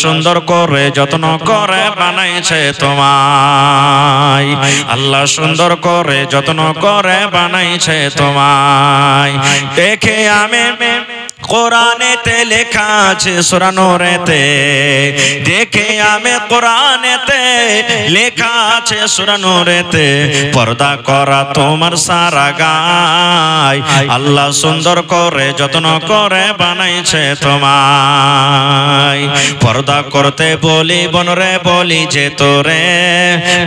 সুন্দর করে যত্ন করে বানাইছে তোমায়, আল্লাহ সুন্দর করে যত্ন করে বানাইছে তোমায়। দেখে আমি কোরআনেতে লেখা আছে সূরা নূরেতে, দেখে আমি কোরআনেতে লেখা আছে সূরা নূরেতে, পর্দা করা তোমার সারা গায়, আল্লাহ সুন্দর করে যত্ন করে বানাইছে তোমায়। পর্দা করতে বলি বনরে বলি যে তোরে,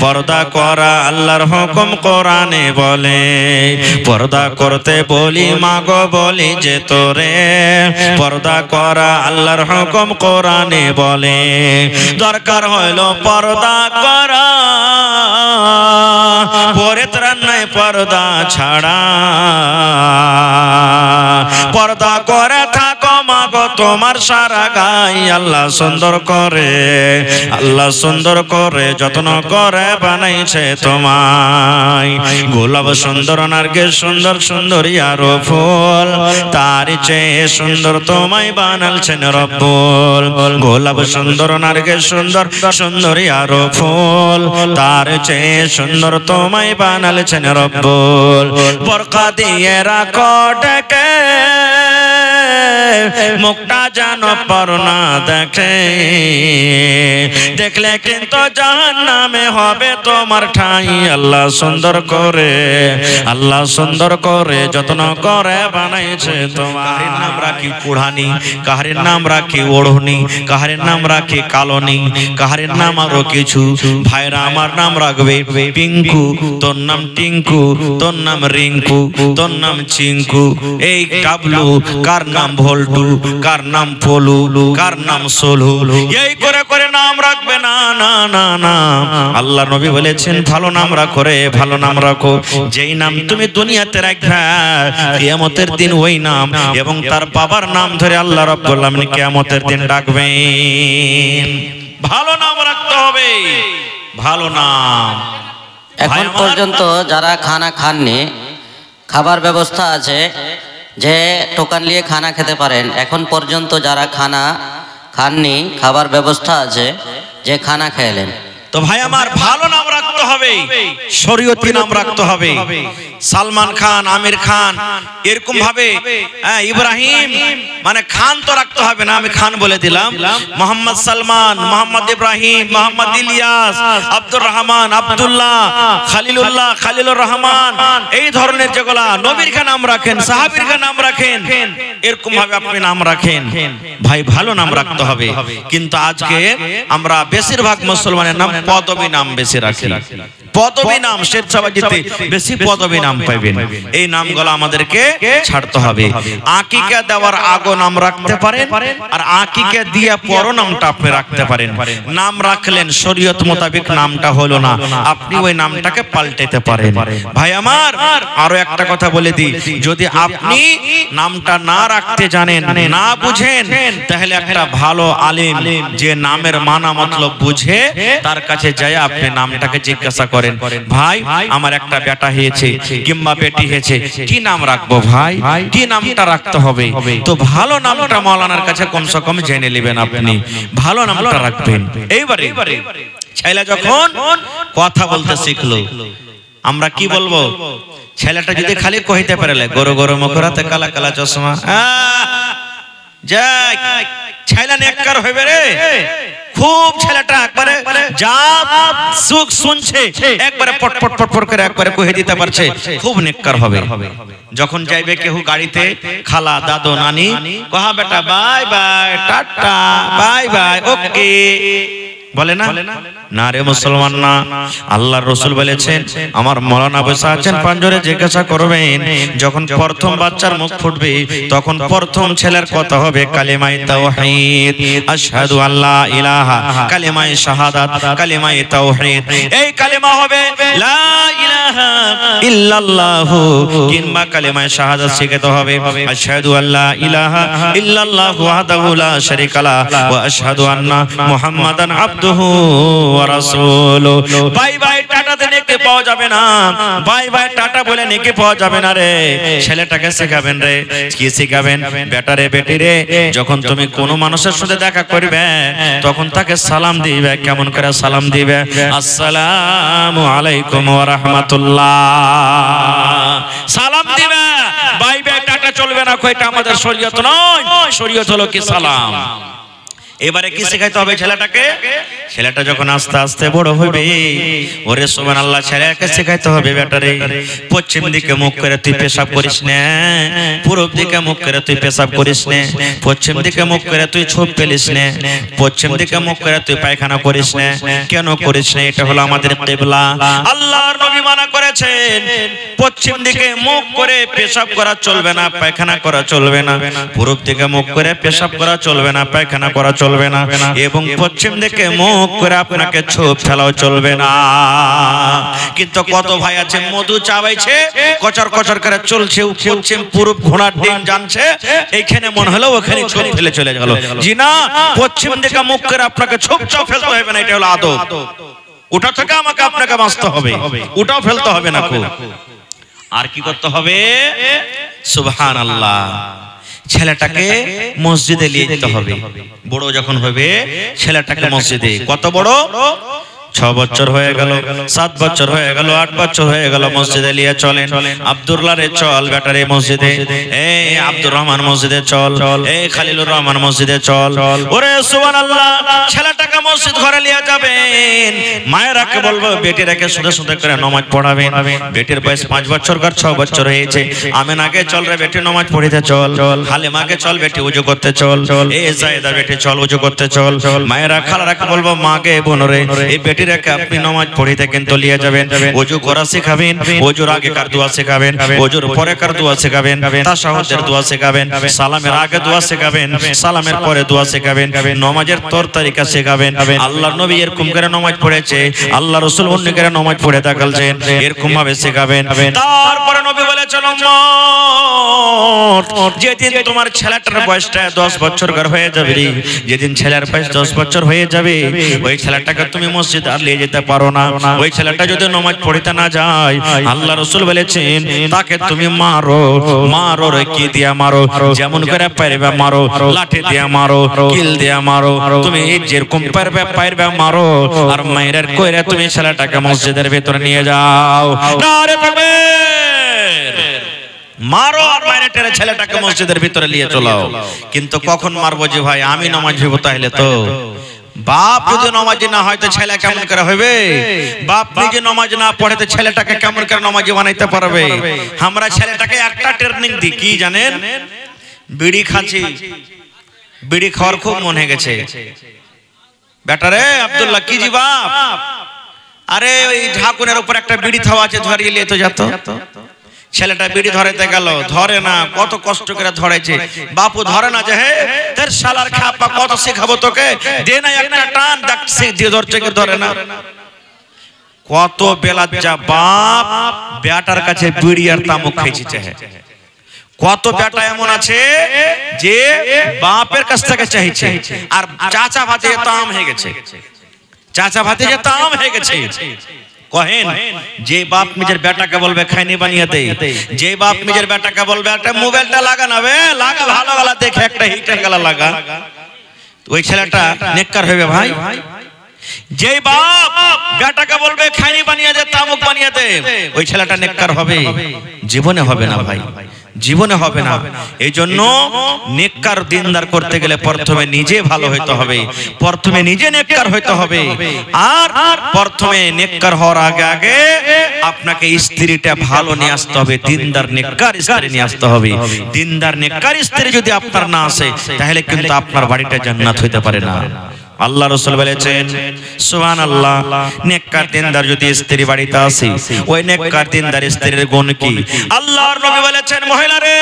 পর্দা করা আল্লাহর হুকুম কোরআনে বলে, পর্দা করতে বলি মাগো বলি যে তোরে, পর্দা করা আল্লাহর হুকুম কোরআনে বলে। দরকার হইল পর্দা করা, পরে ত্রাণ নাই পর্দা ছাড়া, পর্দা করে থাকো মাগো তোমার সারা গায়, আল্লাহ সুন্দর করে, আল্লাহ সুন্দর করে যত্ন করে বানাইছে তোমায়। গোলাপ সুন্দর নার্গিস সুন্দর সুন্দরী আরো ফুল, তার চেয়ে সুন্দর তোমায় বানালছেন রব্বুল। গোলাপ সুন্দর নার্গিস সুন্দর সুন্দরী আরো ফুল, তার চেয়ে সুন্দর তোমায় বানালছেন রব্বুল। বরকা দিয়ে রাখো ডেকে, মুখটা যেন পর না দেখে, দেখলে কিন্তু জাহান্নামে হবে তোমার ঠাঁই, আল্লাহ সুন্দর করে, আল্লাহ সুন্দর করে যত্ন করে বানাইছে তোমার। নাম রাখি কুড়ানি, কাহার নাম রাখি ওড়নি, কাহার নাম রাখি কালনি, কাহার নাম আরো কিছু। ভাইরা আমার নাম রাখবে পিঙ্কু, তোর নাম টিঙ্কু, তোর নাম রিঙ্কু, তোর নাম চিঙ্কু, এই ডাবলু, কার নাম ভোল্টু, কার নাম পলু, কার নাম সোলু, এই করে করে নাম রাখবে না না না না। আল্লাহ নবী বলেছেন ভালো নাম রাখো রে, ভালো নাম রাখো, যেই নাম তুমি দুনিয়াতে রাখবে কিয়ামতের দিন ওই নাম এবং তার বাবার নাম ধরে আল্লাহ রাব্বুল আলামিন কিয়ামতের দিন ডাকবেন। ভালো নাম রাখতে হবে, ভালো নাম। এখন পর্যন্ত যারা খানা খাননি, খাবার ব্যবস্থা আছে যে টোকান নিয়ে খানা খেতে পারেন। এখন পর্যন্ত যারা খানা খাননি, খাবার ব্যবস্থা আছে যে খানা খেলেন। তো ভাই আমার ভালো নাম রাখতে হবে, শরীয়তি নাম রাখতে হবে। সালমান খান, আমির খান এরকম ভাবে, ইব্রাহিম মানে খান তো রাখতে হবে না, আমি খান বলে দিলাম। মোহাম্মদ সালমান, মোহাম্মদ ইব্রাহিম, মোহাম্মদ ইলিয়াস, আব্দুর রহমান, আব্দুল্লাহ, খালিলুল্লাহ, খালিলুর রহমান, এই ধরনের যেগুলা নবীর কে নাম রাখেন, সাহাবীর কে নাম রাখেন, এরকম ভাবে আপনি নাম রাখেন। ভাই ভালো নাম রাখতে হবে। কিন্তু আজকে আমরা বেশিরভাগ মুসলমানের নাম পদবী নাম বেশি রাখি। পদবী নাম স্বেচ্ছাবাজিতে বেশি পদবী নাম পাইবেন, এই নামগুলো আমাদেরকে ছাড়তে হবে। আকিকা দেওয়ার আগে নাম রাখতে পারেন, আর আকিকা দিয়ে পরও নামটা আপনি রাখতে পারেন। নাম রাখলেন শরীয়ত মোতাবেক নামটা হলো না, আপনি ওই নামটাকে পাল্টাতে পারেন। ভাই আমার আরো একটা কথা বলে দিই, যদি আপনি নামটা না রাখতে জানেন, না বুঝেন, তাহলে একটা ভালো আলেম যে নামের মানা মতলব বুঝে তার কাছে যায় আপনি নামটাকে জিজ্ঞাসা করেন, ভাই আমার একটা বেটা হয়েছে কিংবা বেটি হয়েছে, কি নাম রাখবো ভাই, কি নামটা রাখতে হবে? তো ভালো নামটা মাওলানার কাছে কমসে কম জেনে নেবেন, আপনি ভালো নামটা রাখবেন। এইবারে ছেলে যখন কথা বলতে শিখলো, আমরা কি বলবো? ছেলেটা যদি খালি কইতে পারে গরো গরো মুখরাতে কালা কালা চশমা, যাই ছেলে নেককার হইবে রে। খুব ছেলেটা একবারে যা সুখ শুনছে একবারে পটপট পটপট করে একবারে কহে দিতে পারছে, খুব নেককার হবে। যখন যাইবে কেউ গাড়িতে, খালা দাদু নানি, কহা বেটা bye bye tata bye bye okay বলে না? না রে মুসলমান না। আল্লাহর রাসূল বলেছেন, আমার মাওলানা বসা আছেন পাঞ্জরে, জিজ্ঞাসা করবেন যখন প্রথম বাচ্চার মুখ ফুটবে তখন প্রথম ছেলের কথা হবে কালিমায়ে তাওহীদ, আশহাদু আল্লা ইলাহা, কালিমায়ে শাহাদাত, কালিমায়ে তাওহীদ। এই কালিমা হবে লা ইলাহা ইল্লাল্লাহ, কিংবা কালিমায়ে শাহাদাত শিখতে হবে আশহাদু আল্লা ইলাহা ইল্লাল্লাহু ওয়াহদাহু লা শারীকা লাহু ওয়া আশহাদু আন্না মুহাম্মাদান আবদুহু আবদুহু ওয়া রাসূলুহু। বাই বাই টাটাতে নেকি পাওয়া যাবে না, বাই বাই টাটা বলে নেকি পাওয়া যাবে না রে। ছেলেটাকে শেখাবেন রে, কি শেখাবেন? বেটারে বেটি রে, যখন তুমি কোনো মানুষের সাথে দেখা করবে তখন তাকে সালাম দিবে। কেমন করে সালাম দিবে? আসসালামু আলাইকুম ওয়া রাহমাতুল্লাহ, সালাম দিবে। বাই বাই টাটা চলবে না, কয়টা আমাদের শরীয়ত নয়। শরীয়ত হলো কি সালাম। এবারে কি শেখাইতে হবে ছেলেটাকে? ছেলেটা যখন আস্তে আস্তে বড় হবে, ওরে সুবহানাল্লাহ, ছেলেকে শেখাইতে হবে বেটারে পশ্চিম দিকে মুখ করে তুই পেশাব করিস না, পূরব দিকে মুখ করে তুই পেশাব করিস না, পশ্চিম দিকে মুখ করে তুই ছোপ ফেলিস না, পশ্চিম দিকে মুখ করে তুই পায়খানা করিস না। কেন করিস না? এটা হলো আমাদের কিবলা। আল্লাহর নবী মানা করেছেন পশ্চিম দিকে মুখ করে পেশাব করা চলবে না, পায়খানা করা চলবে না। পূরব দিকে মুখ করে পেশাব করা চলবে না, পায়খানা করা চলবে না। এবং পশ্চিম দিকে মুখ করে আপনাকে ছোপ ফেলাও চলবে না। কিন্তু কত ভাই আছে মধু চাবাইছে, কচর কচর করে চলছে, পশ্চিম পূরব ঘোড়ার ডিম জানছে, এইখানে মনে হলো ওখানে ছোপ ফেলে চলে গেল। জি না, পশ্চিম দিকে মুখ করে আপনাকে ছোপ ফেলতে হবে না, এটা হলো আদব। ওটা থেকে আমাকে আপনাকে বাঁচতে হবে, ওটাও ফেলতে হবে না। আর কি করতে হবে? সুবহানাল্লাহ, ছেলেটাকে মসজিদে নিয়ে যেতে হবে। বড় যখন হবে ছেলেটাকে মসজিদে, কত বড়? 6 বছর হয়ে গেল, 7 বছর হয়ে গেল, 8 বছর হয়ে গেল, মসজিদে নিয়ে চলেন। আব্দুল্লাহ রে চল বেটারে মসজিদে, এই আব্দুর রহমান মসজিদে চল, এই খালিলুর রহমান মসজিদে চল। ওরে সুবহানাল্লাহ, ছেলেটাকে মসজিদ ঘরে নিয়ে যাবেন। মায়েরাকে বলবো বেটিরাকে সুন্দর সুন্দর করে নামাজ পড়াবেন। বেটির বয়স 5 বছর আর 6 বছর হয়েছে, আমিনাকে চল রে বেটি নামাজ পড়িতে চল, হালিমাকে চল বেটি ওযু করতে চল, এই জায়েদা বেটি চল ওযু করতে চল। মায়েরা খালারাকে বলবো মাকে বোনরে এই বেটি রেখে আপনি নামাজ পড়িতে কিন্তু লিয়ে যাবেন। ওযু করা শেখাবেন, ওযুর আগেকার দোয়া শেখাবেন, ওযুর পরেকার দোয়া শেখাবেন, তাশাহুদের দোয়া শেখাবেন, সালামের আগে দোয়া শেখাবেন, সালামের পরে দোয়া শেখাবেন, নামাজের তর তরিকা শেখাবেন। আল্লাহর নবী এরকম করে নামাজ পড়েছে, আল্লাহ রাসূল অন্য করে নামাজ পড়ে দেখালছেন, এরকম ভাবে শেখাবেন। তারপরে নবী বলেছেন যেদিন তোমার ছেলেটার বয়সটা 10 বছর হয়ে যাবে, যেদিন ছেলের বয়স 10 বছর হয়ে যাবে, ওই ছেলেটাকে তুমি মসজিদ আর নিয়ে যেতে পারো না। ওই ছেলেটা যদি নামাজ পড়িতে না যায়, আল্লাহ রাসূল বলেছেন তাকে তুমি মারো, মারো রে, কি দিয়া মারো? যেমন করে পারবে মারো, লাঠি দিয়া মারো, কিল দিয়া মারো, তুমি যেরকম পারবে মারো। আর মায়ের কইরা তুমি ছেলেটাকে মসজিদের ভিতরে নিয়ে যাও। নারে তাকবীর, মারো আর মায়ের টেনে ছেলেটাকে মসজিদের ভিতরে নিয়ে চলাও। কিন্তু কখন মারবো? যে ভাই আমি নামাজ হইব, তাহলে তো বাপ যদি নামাজি না হয় তো ছেলে কেমন করে হবে? বাপ নিজে নামাজ না পড়ে তো ছেলেটাকে কেমন করে নামাজি বানাইতে পারবে? আমরা ছেলেটাকে একটা ট্রেনিং দিই, কি জানেন? বিড়ি খাচ্ছি, বিড়ি খাওয়ার খুব মন হয়ে গেছে। বেটারে আব্দুল্লাহ, কি জি বাপ? আরে ওই ঢাকুনের উপর একটা বিড়ি থাওয়া আছে, ধরিয়ে নিয়ে তো যেত। ছেলেটা বিড়ি ধরাইতে গেল, ধরে না, কত কষ্ট করে ধরেছে। বাপু ধরে না, যে হে তোর শালার খাপা কত শেখাবো তোকে, দে না একটা টান, দিয়ে ধরছে, ধরে না। কত বেলাজ্জা বাপ বেটার কাছে বিড়ি আর তামুক খেয়েছে। কত বেটা এমন আছে যে বাপের কাছ থেকে চাইছে, আর চাচা ভাতে তাম হয়ে গেছে, চাচা ভাতে যে তাম হয়ে গেছে। কহেন যে বাপ নিজের বেটাকে বলবে খাইনি বানিয়ে দে, যে বাপ নিজের বেটাকে বলবে একটা মোবাইলটা লাগানাবে, লাগা ভালো গলা দেখে একটা হিটার গলা লাগা, ওই ছেলেটা নেককার হবে ভাই। যে বাপ বেটাকে বলবে খাইনি বানিয়ে দে, তামুক বানিয়ে দে, ওই ছেলেটা নেককার হবে? জীবনে হবে না ভাই, জীবনে হবে না। এই জন্য নেককার দিনদার করতে গেলে প্রথমে নিজে ভালো হইতে হবে, প্রথমে নিজে নেককার হইতে হবে। আর প্রথমে নেককার হওয়ার আগে আগে আপনাকে স্ত্রীটা ভালো নিয়ে আসতে হবে, দিনদার নেককার স্ত্রী নিয়ে আসতে হবে। দিনদার নেককার স্ত্রী যদি আপনার না আসে, তাহলে কিন্তু আপনার বাড়িটা জান্নাত হইতে পারে না। আল্লাহ রাসূল বলেছেন সুবহানাল্লাহ, নেককার দিনদার যদি স্ত্রী বাড়িতে আসে, ওই নেককার দিনদার স্ত্রীর গুণ কি? আল্লাহর নবী বলেছেন মহিলারে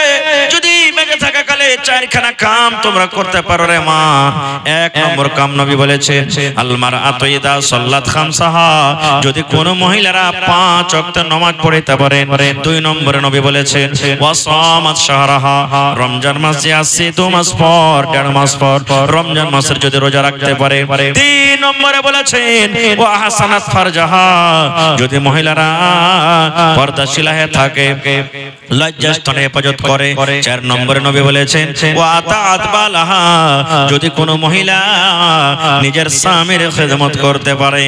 যদি বেঁচে থাকা কালে 4খানা কাম তোমরা করতে পারো রে মা। 1 নম্বর কাম নবী বলেছে আল মারআতু ইযা সাল্লাত খামসাহা, যদি কোন মহিলারা 5 ওয়াক্ত নামাজ পড়তে পারেন। 2 নম্বরে নবী বলেছেন ওয়া সামাত শাহরাহা, রমজান মাসে আসে 2 মাস পর, 1.5 মাস পর রমজান মাসের যদি রোজা রাখতে পারে। 3 নম্বরে বলেছেন ওয়া হাসানাত ফারজাহা, যদি মহিলারা পর্দাশীলা হয়ে থাকে, লজ্জাস্থানে হেফাজত করে। 4 নম্বরে নবী বলেছেন ওয়া আতাআত বালাহা, যদি কোন মহিলা নিজের স্বামীর খেদমত করতে পারে।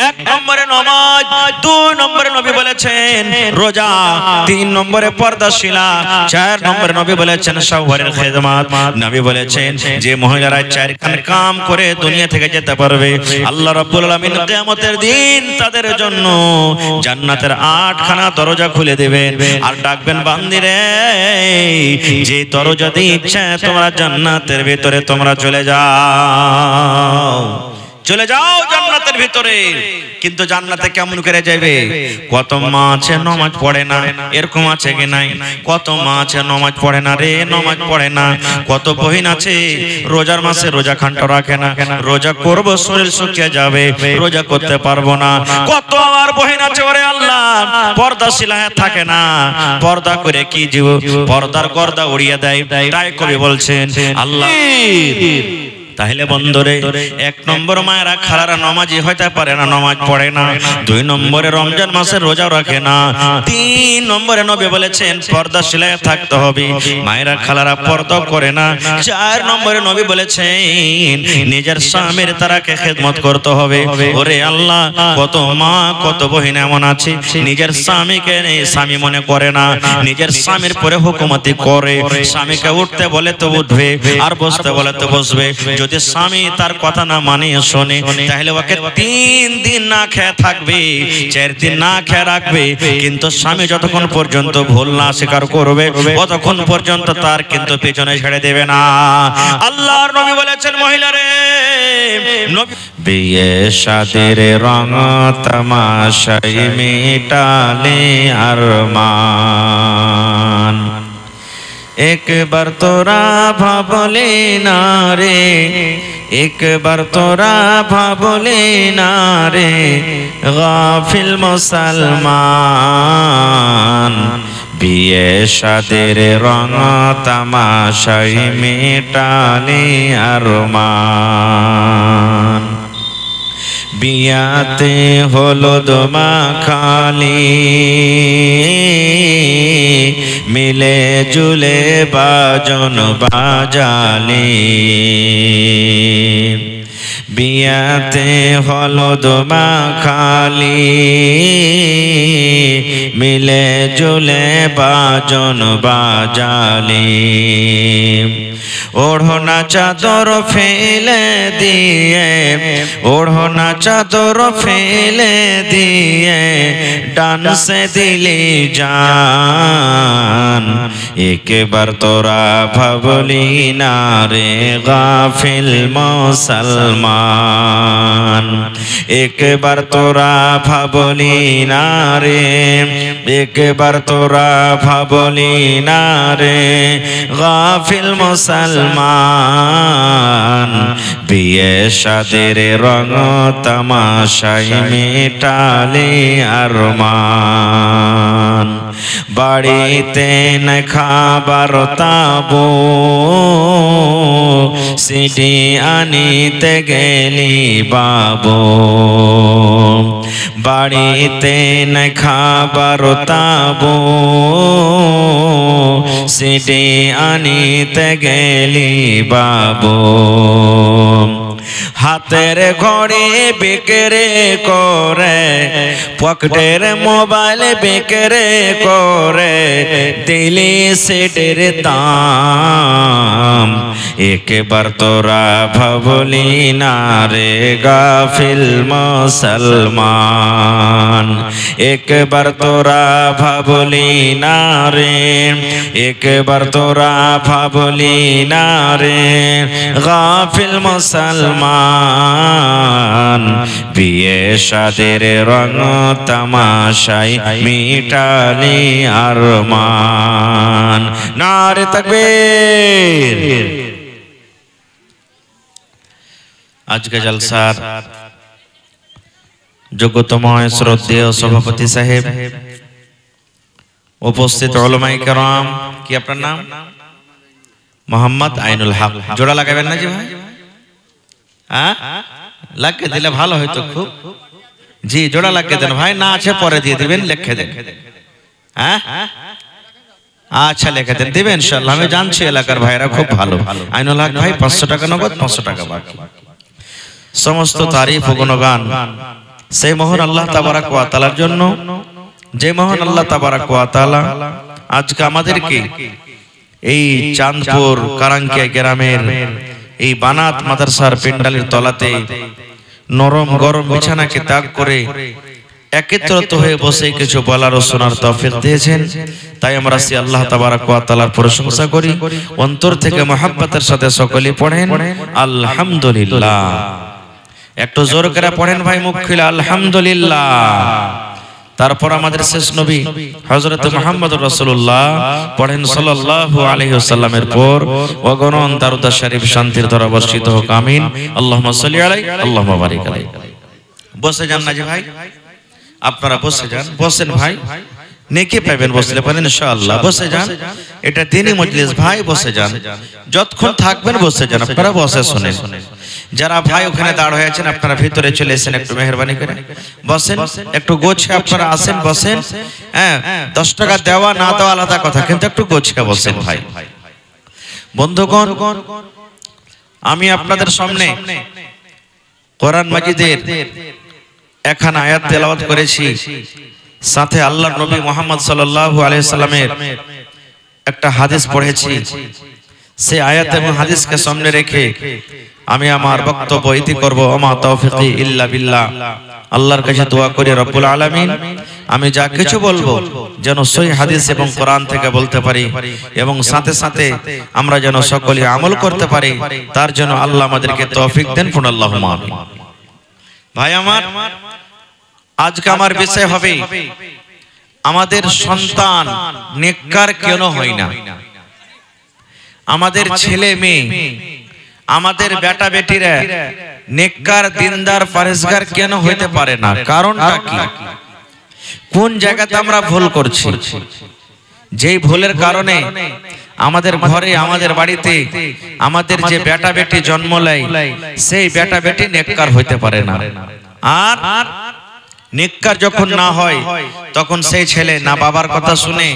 1 নম্বরে নামাজ, 2 নম্বরে নবী বলেছেন রোজা, 3 নম্বরে পর্দাশীলা, 4 নম্বরে নবী বলেছেন শাওহরের খেদমত। নবী বলেছেন যে মহিলারা 4 খান কাম করে দুনিয়া থেকে যেতে পারবে, আল্লাহ রাব্বুল আলামিন কিয়ামতের দিন তাদের জন্য জান্নাতের 8 খানা দরজা খুলে দেবেন আর ডাকবেন বান্দিরে, যে দরজা দিয়ে ইচ্ছা তোমরা জান্নাতের ভিতরে তোমরা চলে যাও, চলে যাও জান্নাতের ভিতরে। কিন্তু জান্নাতে কেমন করে যাবে? কত মা আছে নামাজ পড়ে না, এরকম আছে কি নাই? কত মা আছে নামাজ পড়ে না রে, নামাজ পড়ে না। কত বহিন আছে রোজার মাসে রোজা খান্ট রাখে না, রোজা করব শরীর শুকিয়ে যাবে, রোজা করতে পারবো না। কত আর বহিন আছে ওরে আল্লাহ পর্দাশীলা থাকে না, পর্দা করে কি জীব পর্দার গর্দা উড়িয়ে দেয়। তাই কবি বলছেন আল্লাহ। তাহলে বন্ধুরে, 1 নম্বর মায়েরা খালারা নামাজি হইতে পারে না, নামাজ পড়ে না। 2 নম্বরে রমজান মাসের রোজা রাখে না। 3 নম্বরে নবী বলেছেন পর্দাশীলা থাকতে হবে, মায়েরা খালারা পর্দা করে না। 4 নম্বরে নবী বলেছেন নিজের স্বামীর তারাকে খেদমত করতে হবে। ওরে আল্লাহ, কত মা কত বহিন এমন আছে নিজের স্বামীকে স্বামী মনে করে না, নিজের স্বামীর পরে হুকুমতি করে। স্বামীকে উঠতে বলে তো উঠবে, আর বসতে বলে তো বসবে। যদি স্বামী তার কথা না মানে শোনে, তাহলে ওকে 3 দিন না খেয়ে থাকবে, 4 দিন না খেয়ে রাখবে। কিন্তু স্বামী যতক্ষণ পর্যন্ত ভুল না স্বীকার করবে ততক্ষণ পর্যন্ত তার কিন্তু পেছনে ছেড়ে দেবে না। আল্লাহর নবী বলেছেন মহিলারে, বিয়ে শাদির রং তামাশাই মিটালে আরমান, একবার তোরা ভাবলে না রে, একবার তোরা ভাবলে না রে গাফিল মুসলমান, বিয়ে শাদের রং তামাশাই মেটালে আরমান। বিয়াতে হলুদ মাখালি মিলে জুলে বাজন বাজালি, বিয়াতে হলুদ মাখালি মিলে জুলে বাজন বাজালি, ওড়না চাদর ফেলে দিয়ে, ওড়না চাদর ফেলে দিয়ে ডান্সে দিলি জান, একবার তোরা ভাবলি না রে গাফিল মুসলমান, একবার তোরা ভাবলি না রে, একবার তোরা ভাবলি না রে গাফিল মুসলমান, বিয়ে শাদের রং তামাশাই মেটালে আরমান, বাড়িতে ন খাবার তাবো সিটি আনিতে গেলি বাবু, বাড়িতে ন খাবার তাবো সিটি আনিতে গেলি বাবু, হাতের ঘড়ি বিক্রি করে, পকেটের মোবাইল বিক্রি করে দিলি সেটের দাম, একবার তোরা ভাবলি না রে গাফিল মুসলমান, একবার তোরা ভাবলি না রে, একবার তোরা ভাবলি না রে গাফিল মুসলমান, বিয়ে শাদের রং তামাশাই মিটালি আরমান। নারে তাকবীর। আজকে জলসার যোগ্যতময় শ্রদ্ধেয় সভাপতি সাহেব, উপস্থিত উলামায়ে কেরাম, কি আপনার নাম? মোহাম্মদ আইনুল হক। জোড়া লাগাবেন না জি ভাই? হ্যাঁ লাগিয়ে দিলে ভালো হয়তো খুব। জি জোড়া লাগিয়ে দেন ভাই, না আছে পরে দিয়ে দিবেন, লিখে দেন। হ্যাঁ আচ্ছা লিখে দেন, দিবেন ইনশাআল্লাহ। আমি জানছি এলাকার ভাইরা খুব ভালো। আইনুল হক ভাই 500 টাকা নগদ, 500 টাকা বাকি। সমস্ত তারিফ ও গুণগান সেই মহান আল্লাহ তাবারাক ওয়া তাআলার জন্য, যে মহান আল্লাহ তাবারাক ওয়া তাআলা আজকে আমাদেরকে এই চাঁদপুর কারাঙ্কিয়া গ্রামের এই বানাত মাদ্রাসার পেন্ডালের তলাতে নরম গরম বিছানাকে ত্যাগ করে একত্রিত হয়ে বসে কিছু বলার ও শোনার তৌফিক দিয়েছেন। তাই আমরা সেই আল্লাহ তাবারাক ওয়া তাআলার প্রশংসা করি, অন্তর থেকে মহব্বতের সাথে সকলে পড়েন আলহামদুলিল্লাহ। একটু জোর করে পড়েন ভাই, মুখ খুলে আলহামদুলিল্লাহ। তারপর আমাদের শেষ নবী হযরত মুহাম্মদুর রাসূলুল্লাহ পড়েন সাল্লাল্লাহু আলাইহি ওয়াসাল্লামের পর অগণন দরুদ শরীফ শান্তির ধারা বর্ষিত হোক, আমিন। আল্লাহুম্মা সাল্লি আলাইহি আল্লাহুম্মা বারিক আলাইহি। বসে যান না জি ভাই, আপনারা বসে যান, বসেন ভাই, নেকি পাবেন বসলে পারেন ইনশাআল্লাহ। বসে যান, এটা দ্বীনি মজলিস ভাই, বসে যান, যতক্ষণ থাকবেন বসে যান, আপনারা বসে শুনেন। যারা ভাই ওখানে দাঁড় হয়ে আছেন আপনারা ভিতরে চলে এসেন, একটু মেহেরবানি করে বসেন, একটু গোছে আপনারা আসেন, বসেন। হ্যাঁ 10 টাকা দেওয়া না দেওয়া আলাদা কথা, কিন্তু একটু গোছে বসেন ভাই। বন্ধুগণ, আমি আপনাদের সামনে কোরআন মাজিদের একখানা আয়াত তেলাওয়াত করেছি, সাথে আল্লাহর নবী মুহাম্মদ সাল্লাল্লাহু আলাইহি সাল্লামের একটা হাদিস পড়েছি। সেই আয়াত এবং হাদিসকে সামনে রেখে আমি আমার বক্তব্য ইতি করব। ওমা তাওফিকি ইল্লা বিল্লাহ। আল্লাহর কাছে দোয়া করি রব্বুল আলামিন আমি যা কিছু বলবো যেন সহিহ হাদিস এবং কোরআন থেকে বলতে পারি, এবং সাথে সাথে আমরা যেন সকলে আমল করতে পারি, তার জন্য আল্লাহ আমাদেরকে তৌফিক দেন। আল্লাহুম্মা আমিন। ভাই আমার, আজকে আমার বিষয় হবে আমাদের সন্তান নেককার কেন হয় না। আমাদের ছেলে মেয়ে, আমাদের বেটা বেটিরা নেককার দিনদার পরেজগার কেন হইতে পারে না? কারণটা কি? কোন জায়গাতে আমরা ভুল করছি? যেই ভুলের কারণে আমাদের ঘরে, আমাদের বাড়িতে আমাদের যে বেটা বেটি জন্ম নেয়, সেই বেটা বেটি নেককার হইতে পারে না। আর নেককার যখন না হয় তখন সেই ছেলে না বাবার কথা শুনে,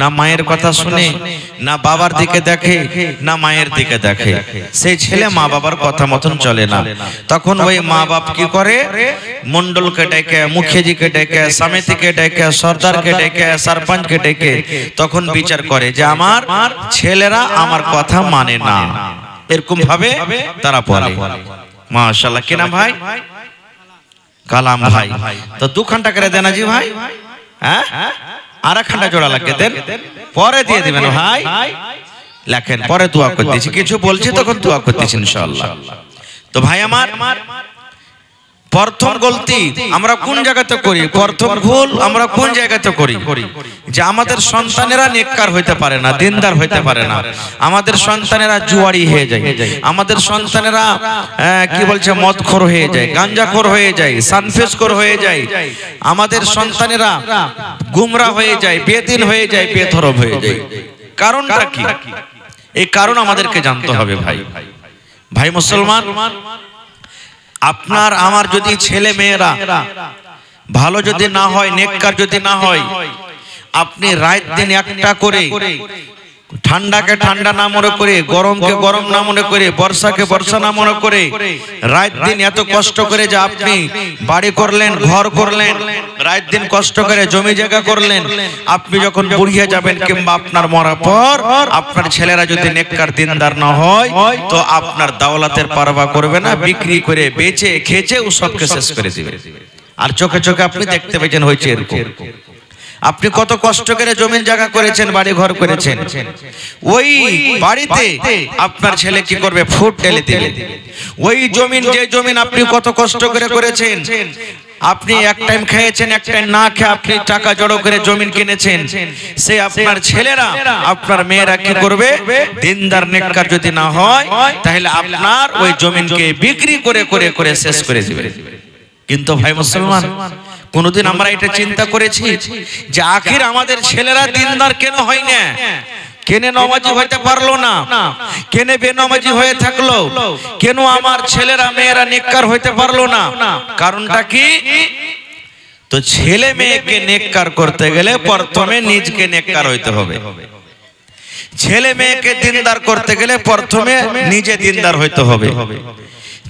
না মায়ের কথা শুনে, না বাবার দিকে দেখে, না মায়ের দিকে দেখে। সেই ছেলে মা বাবার কথা মতন চলে না। তখন ওই মা বাপ কি করে? মন্ডলকে ডেকে, মুখিয়াজিকে ডেকে, সমিতিকে ডেকে, সর্দারকে ডেকে, সরপঞ্চকে ডেকে তখন বিচার করে যে আমার ছেলেরা আমার কথা মানে না, এরকম ভাবে তারা বলে। মাশাআল্লাহ, কি নাম ভাই? কালাম ভাই। তো 2 ঘন্টা করে দেন জি ভাই। হ্যাঁ আর 1 ঘন্টা জোড়া লাগিয়ে দেন, পরে দিয়ে দিবেন ভাই। লেখেন, পরে দোয়া করতেছি, কিছু বলছি তখন দোয়া করতেছি ইনশাআল্লাহ। তো ভাই আমার, প্রথম গলতি আমরা কোন জায়গাতে করি? প্রথম ভুল আমরা কোন জায়গাতে করি? যে আমাদের সন্তানেরা নেককার হইতে পারে না, দিনদার হইতে পারে না। আমাদের সন্তানেরা জুয়ারি হয়ে যায়, আমাদের সন্তানেরা কি বলছে মদখোর হয়ে যায়, গাঞ্জাখোর হয়ে যায়, সানফেসখোর হয়ে যায়, আমাদের সন্তানেরা গুমরা হয়ে যায়, বেদিন হয়ে যায়, বেধর্ম হয়ে যায়। কারণটা কি? এই কারণ আমাদেরকে জানতে হবে ভাই। ভাই মুসলমান, আপনার আমার যদি ছেলে মেয়েরা ভালো যদি না হয়, নেককার যদি না হয়, আপনি রাত দিন একটা করে, ঠান্ডাকে ঠান্ডা না মনে করে, গরমকে গরম না মনে করে, বর্ষাকে বর্ষা না মনে করে, রাত দিন এত কষ্ট করে যে আপনি বাড়ি করলেন, ঘর করলেন, রাত দিন কষ্ট করে জমি জায়গা করলেন, আপনি যখন বুড়িয়ে যাবেন কিংবা আপনার মরার পর আপনার ছেলেরা যদি নেককার দিনদার না হয়, তো আপনার দাওলাতের পারবা করবে না, বিক্রি করে বেচে খেচে ও সবকে শেষ করে দিবে। আর চোখে চোখে আপনি দেখতে পেয়েছেন হয়েছে এরকম। আপনি কত কষ্ট করে জমিন জায়গা করেছেন, বাড়ি ঘর করেছেন, ওই বাড়িতে আপনার ছেলে কি করবে? ফুট ঢেলে দিবে। ওই জমিন, যে জমিন আপনি কত কষ্ট করে করেছেন, আপনি এক টাইম খেয়েছেন, এক টাইম না খেয়ে আপনি টাকা জড়ো করে জমিন কিনেছেন, সে আপনার ছেলেরা, আপনার মেয়েরা কি করবে? দিনদার নেককার যদি না হয়, তাহলে আপনার ওই জমিনকে বিক্রি করে করে করে শেষ করে দিবে। কিন্তু ভাই মুসলমান, কোনদিন আমরা এটা চিন্তা করেছি যে আখির আমাদের ছেলেরা দিনদার কেন হয় না? কেনে নামাজি হইতে পারলো না, কেনে বেনামাজি হয়ে থাকলো, কেন আমার ছেলেরা মেয়েরা নেককার হইতে পারলো না? কারণটা কি? তো ছেলে মেয়েকে নেককার করতে গেলে প্রথমে নিজকে নেককার হইতে হবে। ছেলে মেয়েকে দিনদার করতে গেলে প্রথমে নিজে দিনদার হইতে হবে।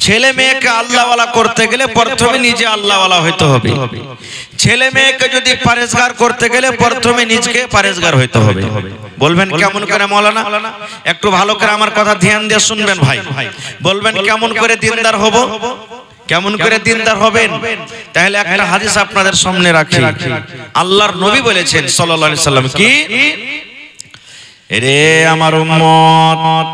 ছেলে মেয়েকে আল্লাহওয়ালা করতে গেলে প্রথমে নিজে আল্লাহওয়ালা হইতে হবে। ছেলে মেয়েকে যদি পরেজগার করতে গেলে প্রথমে নিজকে পরেজগার হইতে হবে। বলবেন কেমন করে মৌলানা? একটু ভালো করে আমার কথা ধ্যান দিয়ে শুনবেন ভাই। বলবেন কেমন করে দিনদার হব, কেমন করে দিনদার হবেন? তাহলে একটা হাদিস আপনাদের সামনে রাখি। আল্লাহর নবী বলেছেন সাল্লাল্লাহু আলাইহি সাল্লাম, কি রে আমার উম্মত,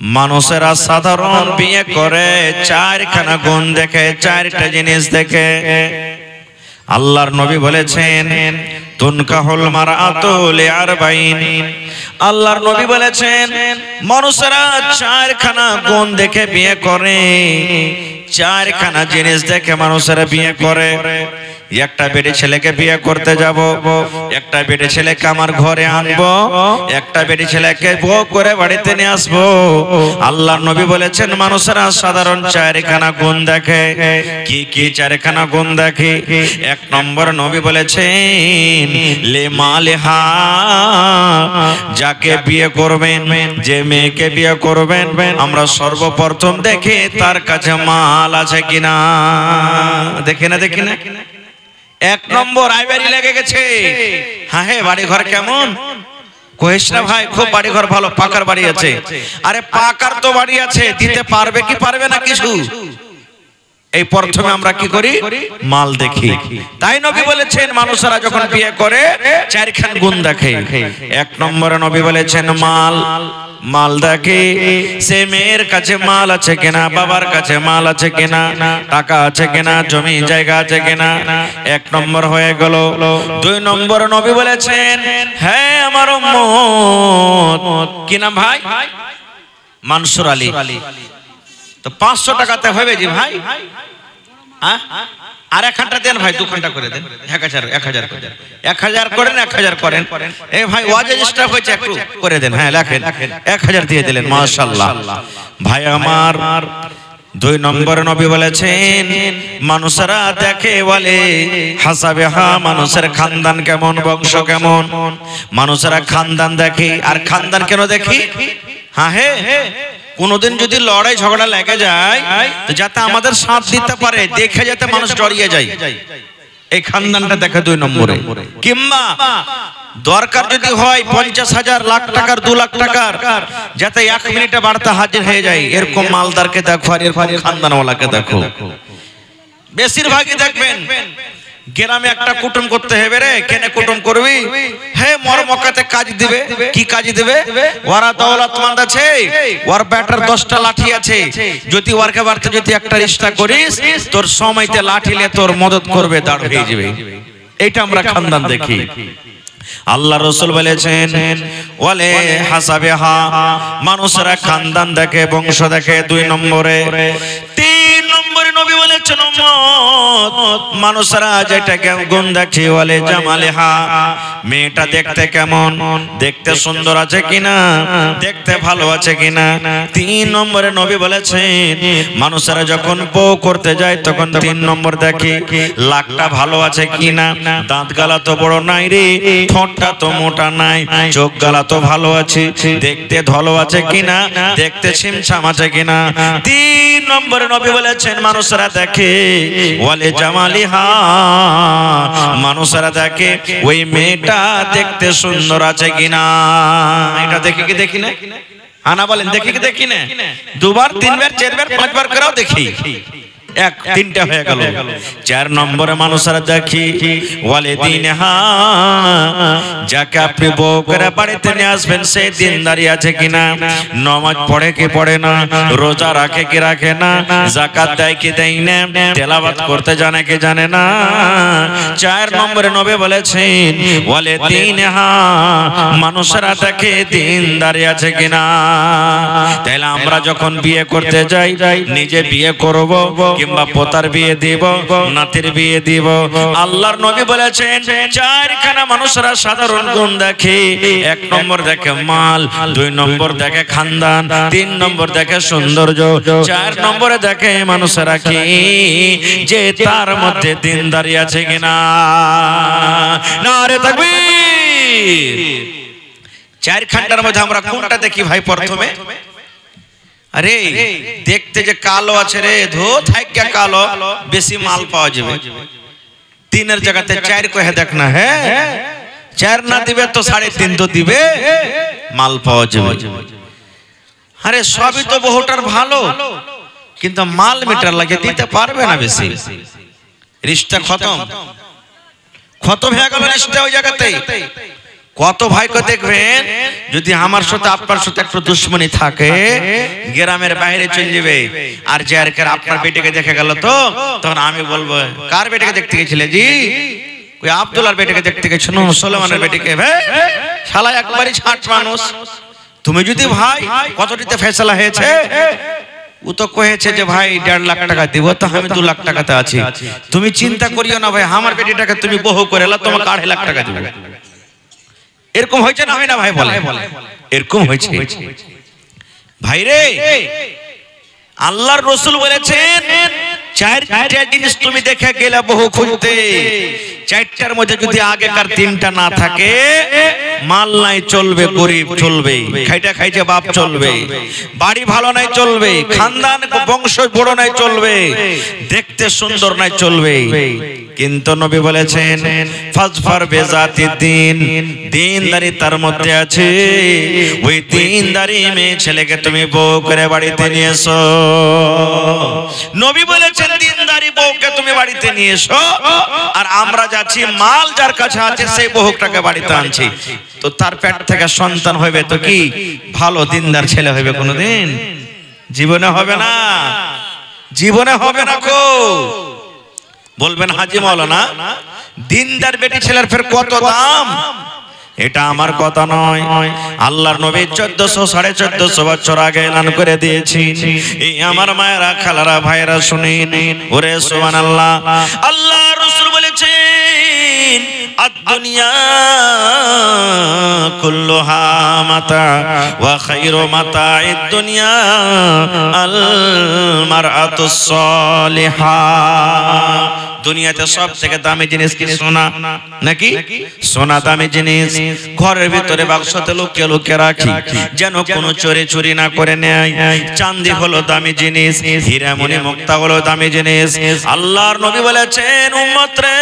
মানুষেরা সাধারণ বিয়ে করে চারখানা গুণ দেখে, চারটা জিনিস দেখে। আল্লাহর নবী বলেছেন তুনকাহুল মারআতু লিআরবাইন। আল্লাহর নবী বলেছেন মানুষেরা চারখানা গুণ দেখে বিয়ে করে, চারখানা জিনিস দেখে মানুষেরা বিয়ে করে। একটা বেটে ছেলেকে বিয়ে করতে যাব, একটা বেটে ছেলেকে আমার ঘরে আনবো, একটা বেটে ছেলেকে বউ করে বাড়িতে নিয়ে আসবো। আল্লাহর নবী বলেছেন মানুষেরা সাধারণ চারখানা গুণ দেখে। কি কি চারখানা গুণ দেখে? এক নম্বর নবী বলেছেন লে মালেহা, যাকে বিয়ে করবেন, যে মেয়েকে বিয়ে করবেন, আমরা সর্বপ্রথম দেখে তার কাছে মাল আছে কিনা। দেখে না, দেখি না? এক নম্বর আইবারি লেগে গেছে। হ্যাঁ হে, বাড়ি ঘর কেমন? কইস না ভাই, খুব বাড়ি ঘর ভালো, পাকার বাড়ি আছে। আরে পাকার তো বাড়ি আছে, দিতে পারবে কি পারবে না কিছু? এই প্রথমে আমরা কি করি? মাল দেখি। তাই নবী বলেছেন মানুষেরা যখন বিয়ে করে চারখান গুণ দেখে। এক নম্বরে নবী বলেছেন মাল, মাল দেখে। সে মেয়ের কাছে মাল আছে কিনা, বাবার কাছে মাল আছে কিনা, টাকা আছে কিনা, জমি জায়গা আছে কিনা। এক নম্বর হয়ে গেল। দুই নম্বর নবী বলেছেন হ্যাঁ আমার উম্মত, কি নাম ভাই? মানসুর আলী। তো 500 টাকাতে হবে জি ভাই? আর 1 ঘন্টা দেন ভাই, 2 ঘন্টা করে দেন। 1000 করেন, 1000 করেন। এ ভাই ওয়াজ স্টাফ হয়েছে, একটু করে দেন। হ্যাঁ লেখেন, 1000 দিয়ে দিলেন, মাশাআল্লাহ। ভাই আমার, 2 নম্বরে নবী বলেছেন মানুষেরা দেখে বলে হাসাবে, হ্যাঁ মানুষের খানদান কেমন, বংশ কেমন। মানুষেরা খানদান দেখে। আর খানদান কেন দেখি? হ্যাঁ হে, কোনদিন যদি লড়াই ঝগড়া লেগে যায় তো যাতে আমাদের সাথ দিতে পারে, দেখে যাতে মানুষ ডরিয়ে যায়, এই খানদানটা দেখে 2 নম্বরে। কিংবা দরকার যদি হয় 50,000 লাখ টাকার, 2 লাখ টাকার, যাতে 1 মিনিটে বাড়তে হাজির হয়ে যায়, এরকম মালদারকে দেখো আর এরকম খানদানওয়ালাকে দেখো। বেশিরভাগই দেখবেন গ্রামে একটা কুটুম করতে হবে রে, কেন কুটুম করবি? হে মর মক্কাতে কাজ দিবে। কি কাজ দিবে? ওরা দৌলতমন্দ আছে, ওর ব্যাটার 10টা লাঠি আছে, যদি ওরকে বাড়তে যদি একটা রিশতা করিস, তোর সময়তে লাঠিলে তোর মদত করবে, দাঁড় হয়ে যাবে। এইটা আমরা খানদান দেখি। আল্লাহ রাসূল বলেছেন ওয়ালে হাসাবেহা, মানুষরা খানদান দেখে, বংশ দেখে 2 নম্বরে। 3 নম্বরে নবী বলেছেন উম্মত, মানুষরা যেটাকে গুণ দেখে ওয়ালে জামালেহা, মেয়েটা দেখতে কেমন, দেখতে সুন্দর আছে কিনা, দেখতে ভালো আছে কিনা। 3 নম্বরে নবী বলেছেন মানুষরা যখন বউ করতে যায় তখন 3 নম্বর দেখে লাকটা ভালো আছে কিনা, দাঁত গালা তো বড় নাই রে, ঠোঁটটা তো মোটা নাই, চোখ গালা তো ভালো আছে, দেখতে ভালো আছে কিনা, দেখতে ছিমছাম আছে কিনা। 3 নম্বরে নবী বলেছেন মানুষরা দেখে ওয়ালে জামালিহা, মানুষরা দেখে ওই মেয়েটা দেখতে সুন্দর আছে কিনা। এটা দেখি কি দেখি না? আনা বলেন দেখি কি দেখি না? 2 বার 3 বার 4 বার 5 বার করেও দেখি। 3টা হয়ে গেল। 4 নম্বরে মানুষরা দেখি ওয়ালে দিনহা, যাকে আপনি বউ করে বাড়িতে নিয়ে আসবেন সে দিনদারি আছে কিনা, নামাজ পড়ে কি পড়ে না, রোজা রাখে কি রাখে না, যাকাত দেয় কি দেয় না, তেলাওয়াত করতে জানে কি জানে না। 4 নম্বরে নবী বলেছেন ওয়ালে দিনহা, মানুষরা দেখে দিনদারি আছে কিনা। তাহলে আমরা যখন বিয়ে করতে যাই, নিজে বিয়ে করব কিংবা পোতার বিয়ে দিব, নাতির বিয়ে দিব। আল্লাহর নবী বলেছেন চারখানা মানুষরা সাধারণ গুণ দেখে। 1 নম্বর দেখে মাল, 2 নম্বর দেখে খানদান, 3 নম্বর দেখে সৌন্দর্য, 4 নম্বরে দেখে মানুষেরা কি যে তার মধ্যে দিনদারি আছে কিনা। নারে তাকবীর। 4 খানটার মধ্যে আমরা কোনটা দেখি ভাই প্রথমে? আরে দেখতে যে কালো আছে রে, ধো থাইকা কালো, বেশি মাল পাওয়া যাবে। 3 জায়গাতে 4 কহে দেখ না। হ্যাঁ 4 না দিবে তো 3.5 তো দিবে, মাল পাওয়া যাবে। আরে সবই তো বহুটার ভালো, কিন্তু মাল মিটার লাগে দিতে পারবে না বেশি। রিশতা খতম হয়ে গেল রিশতা ওই জায়গাতে। কত ভাইকে দেখবেন যদি আমার সাথে আপনার সাথে একটু দুশ্মনী থাকে, গ্রামের বাইরে চলে যাবে। আর যে আর আপনার বেটিকে দেখে গেল তো, তখন আমি বলবো কার বেটিকে দেখতে গেছিলে জি? ওই আব্দুল্লাহর বেটিকে দেখতে গেছিল, সুলেমানের বেটিকে। শালা একবারই ছাট মানুষ। তুমি যদি ভাই কতটিতে ফেসলা হয়েছে, ও তো কহেছে যে ভাই 1.5 লাখ টাকা দিব, তো আমি 2 লাখ টাকাতে আছি। তুমি চিন্তা করিও না ভাই, আমার বেটিটাকে তুমি বহু করে এলা, তোমাকে 2.5 লাখ টাকা দিব। এরকম হয়েছে না? হয় না ভাই? বলে এরকম হয়েছে ভাই রে। আল্লাহর রাসূল বলেছেন 4টা জিনিস তুমি দেখে গেলে বহু খুঁজতে, 4টার মধ্যে যদি আগেকার 3টা না থাকে, মাল নাই চলবে, গরিব চলবে, খাইটা খাইছে বাপ চলবে, বাড়ি ভালো নাই চলবে, খানদান বংশ বড় নাই চলবে, দেখতে সুন্দর নাই চলবে। কিন্তু নবী বলেছেন ফাজফার বেজাতি দিন, দিনদারি তার মধ্যে আছে। ওই দিনদারি মেয়ে ছেলেকে তুমি বউ করে বাড়িতে নিয়ে এসো। নবী বলেছেন দিনদারি বউকে তুমি বাড়িতে নিয়ে এসো। আর আমরা যাচ্ছি মাল যার কাছে আছে সেই বহুটাকে বাড়িতে আনছি, তো তার পেট থেকে সন্তান হবে তো কি ভালো দিনদার ছেলে হবে? কোনোদিন জীবনে হবে না, জীবনে হবে না। কো বলবেন হাজি মাওলানা দিনদার বেটি ছেলের ফের কত দাম? এটা আমার কথা নয়, আল্লাহর নবী 1400 1450 বছর আগে এলান করে দিয়েছি। এই আমার মায়েরা, খালারা, ভাইরা শুনেন, ওরে সুবহানাল্লাহ। আল্লাহ রাসূল বলেছেন আদ-দুনিয়া কুল্লুহা মাতা ওয়া খায়রু মাতা'id দুনিয়া আল মারআতুস সালিহা। দুনিয়াতে সব থেকে দামি জিনিস কি? সোনা। নাকি সোনা দামি জিনিস। ঘরের ভিতরে বাক্সতে লুকিয়ে লুকিয়ে রাখি, যেন কোনো চোরে চুরি না করে নেয়। চাঁদি হলো দামি জিনিস, হীরা মণি মুক্তা হলো দামি জিনিস। আল্লাহর নবী বলেছেন উম্মত রে,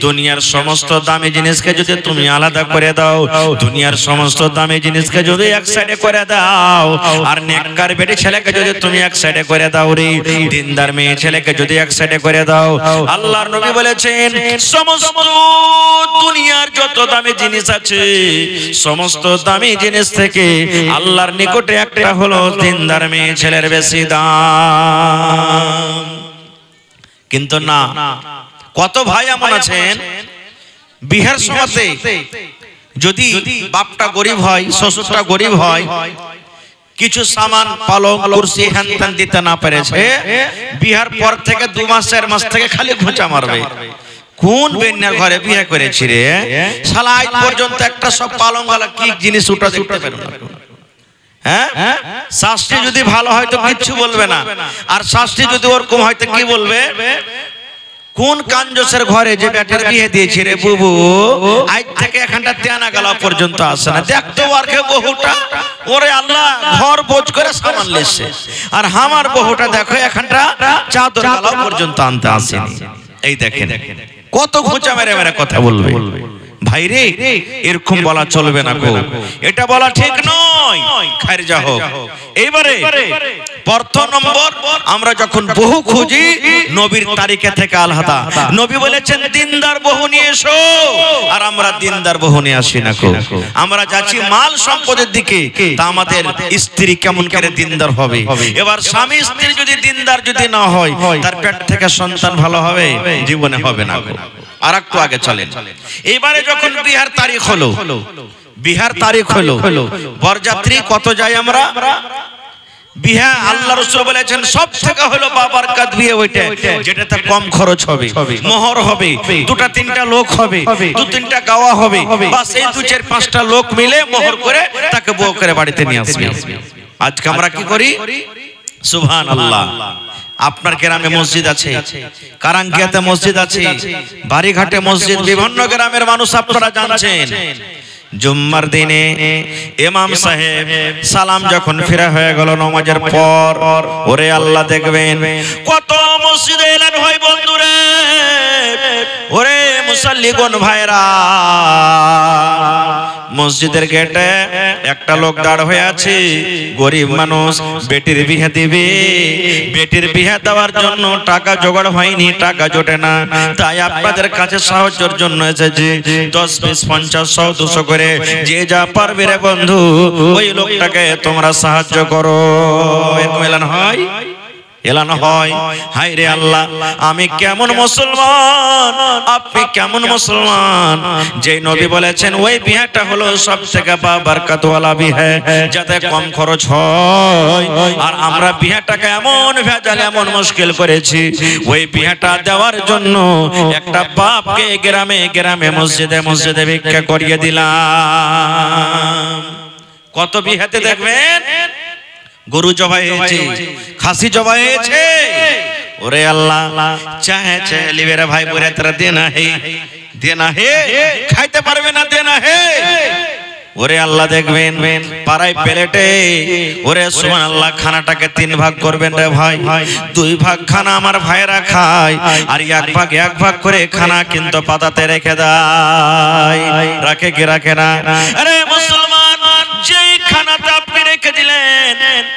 দুনিয়ার সমস্ত দামি জিনিসকে যদি তুমি আলাদা করে দাও, দুনিয়ার সমস্ত দামি জিনিসকে যদি এক সাইডে করে দাও, আর নেককার বেটি ছেলেকে যদি তুমি এক সাইডে করে দাও রে, দিনদার মেয়ে ছেলেকে যদি এক সাইডে করে দাও, আল্লাহর নবী বলেছেন সমস্ত দুনিয়ার যত দামি জিনিস আছে, সমস্ত দামি জিনিস থেকে আল্লাহর নিকটে একটা হলো দিনদার মেয়ে ছেলের বেশি দাম। কিন্তু না, কত ভাই এমন আছেন বিহার সমাজে যদি বাপটা গরিব হয়, শ্বশুরটা গরিব হয়, কিছু সামান পালং কুরসি হ্যান ত্যান দিতে না পেরেছে, বিহার পর থেকে 2 মাস 4 মাস থেকে খালি ঘুঁচা মারবে। কোন বেন্যার ঘরে বিয়ে করেছি রে শালা, আজ পর্যন্ত একটা সব পালং গালা কি জিনিস উঠা দেখতে পেল না। হ্যাঁ, শাস্ত্রী যদি ভালো হয় তো কিচ্ছু বলবে না, আর শাস্ত্রী যদি ওরকম হয় তো কি বলবে? কোন কাঞ্জসের ঘরে যে বেটার বিয়ে দিয়েছি রে বুবু, আজ থেকে এখানটা তেনা গালা পর্যন্ত আসে না। দেখতো আর কে বহুটা, ওরে আল্লাহ ঘর বোঝ করে সামান লেছে, আর আমার বহুটা দেখো এখানটা চাদর গালা পর্যন্ত আনতে আসেনি। এই দেখেন কত ঘুচা মেরে মেরে কথা বলবে। ভাই রে এরকম বলা চলবে না গো, এটা বলা ঠিক নয়। খাইর যা হোক, এইবারে প্রথম নম্বর আমরা যখন বহু খুঁজি নবীর তারিখে থেকে আলাদা। নবী বলেছেন দিনদার বহু নিয়ে এসো, আর আমরা দিনদার বহু নিয়ে আসি না গো। আমরা যাচ্ছি মাল সম্পদের দিকে, তা আমাদের স্ত্রী কেমন করে দিনদার হবে? এবার স্বামী স্ত্রী যদি দিনদার যদি না হয়, তার পেট থেকে সন্তান ভালো হবে? জীবনে হবে না গো। আর একটু আগে চলেন, এবারে যখন বিহার তারিখ হলো, বিহার তারিখ হলো, বরযাত্রী কত যাই আমরা? বিয়ে আল্লাহ রাসূল বলেছেন সব থেকে হলো বাবরকত বিয়ে ওইটা যেটাতে কম খরচ হবে, মোহর হবে, দুটা তিনটা লোক হবে, দু তিনটা গাওয়া হবে, বাস এই দু চার পাঁচটা লোক মিলে মোহর করে তাকে বউ করে বাড়িতে নিয়ে আসবে। আজকে আমরা কি করি? সুবহানাল্লাহ। আপনার গ্রামে মসজিদ আছে, কারাঙ্কিয়াতে মসজিদ আছে, বাড়িঘাটে মসজিদ, বিভিন্ন গ্রামের মানুষ আপনারা জানছেন। জুম্মার দিনে ইমাম সাহেব সালাম যখন ফিরা হয়ে গেল নামাজের পর, ওরে আল্লাহ দেখবেন কত মসজিদে এলান হয় বন্ধুরে, ওরে মুসাল্লিগণ ভাইরা, মসজিদের গেটে একটা লোক দাঁড় হয়ে আছে, গরিব মানুষ, বেটির বিয়ে দিবে, বেটির বিয়ে দেওয়ার জন্য টাকা জোগাড় হয়নি, টাকা জোটে না, তাই আপনাদের কাছে সাহায্যের জন্য এসেছে 10, 20, 50, 100, 200 করে যে যা পারবে রে বন্ধু ওই লোকটাকে তোমরা সাহায্য করো। এরকম এলান হয়, এলান হয়। হায় রে আল্লাহ, আমি কেমন মুসলমান, আপনি কেমন মুসলমান, যে নবী বলেছেন ওই বিয়েটা হলো সব থেকে বাবরকতওয়ালা বিয়ে, যাতে কম খরচ হয়, আর আমরা বিয়েটাকে এমন ভেজাল এমন মুশকিল করেছি, ওই বিয়েটা দেওয়ার জন্য একটা বাপকে গ্রামে গ্রামে মসজিদে মসজিদে ভিক্ষা করিয়ে দিলাম। কত বিয়েতে দেখবেন গরু জবাই হয়েছে, খাসি জবাই হয়েছে, ওরে আল্লাহ চাহে লিবেরা ভাই বলে তারা দেনা হে খাইতে পারবে না, দেনা হে। ওরে আল্লাহ দেখবেন পাড়ায় প্লেটে, ওরে সুবহানাল্লাহ, খানাটাকে 3 ভাগ করবেন রে ভাই, 2 ভাগ খানা আমার ভাইরা খায়, আর এক ভাগ করে খানা কিন্তু পাতাতে রেখে দেয়। রাখে কি রাখে না? আরে মুসলমান, যেই খানাটা আপনি রেখে দিলেন